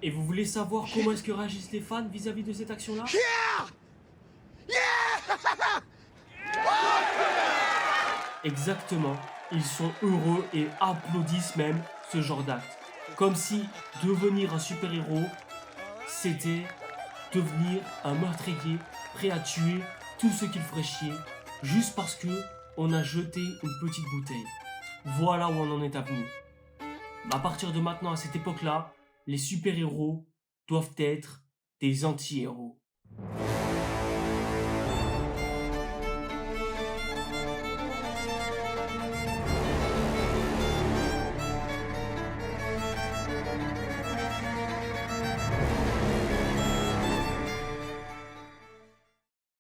Et vous voulez savoir comment est-ce que réagissent les fans vis-à-vis de cette action-là? Exactement, ils sont heureux et applaudissent même ce genre d'acte. Comme si devenir un super-héros, c'était devenir un meurtrier prêt à tuer tout ce qu'il ferait chier, juste parce que on a jeté une petite bouteille. Voilà où on en est venu. À partir de maintenant, à cette époque-là, les super-héros doivent être des anti-héros.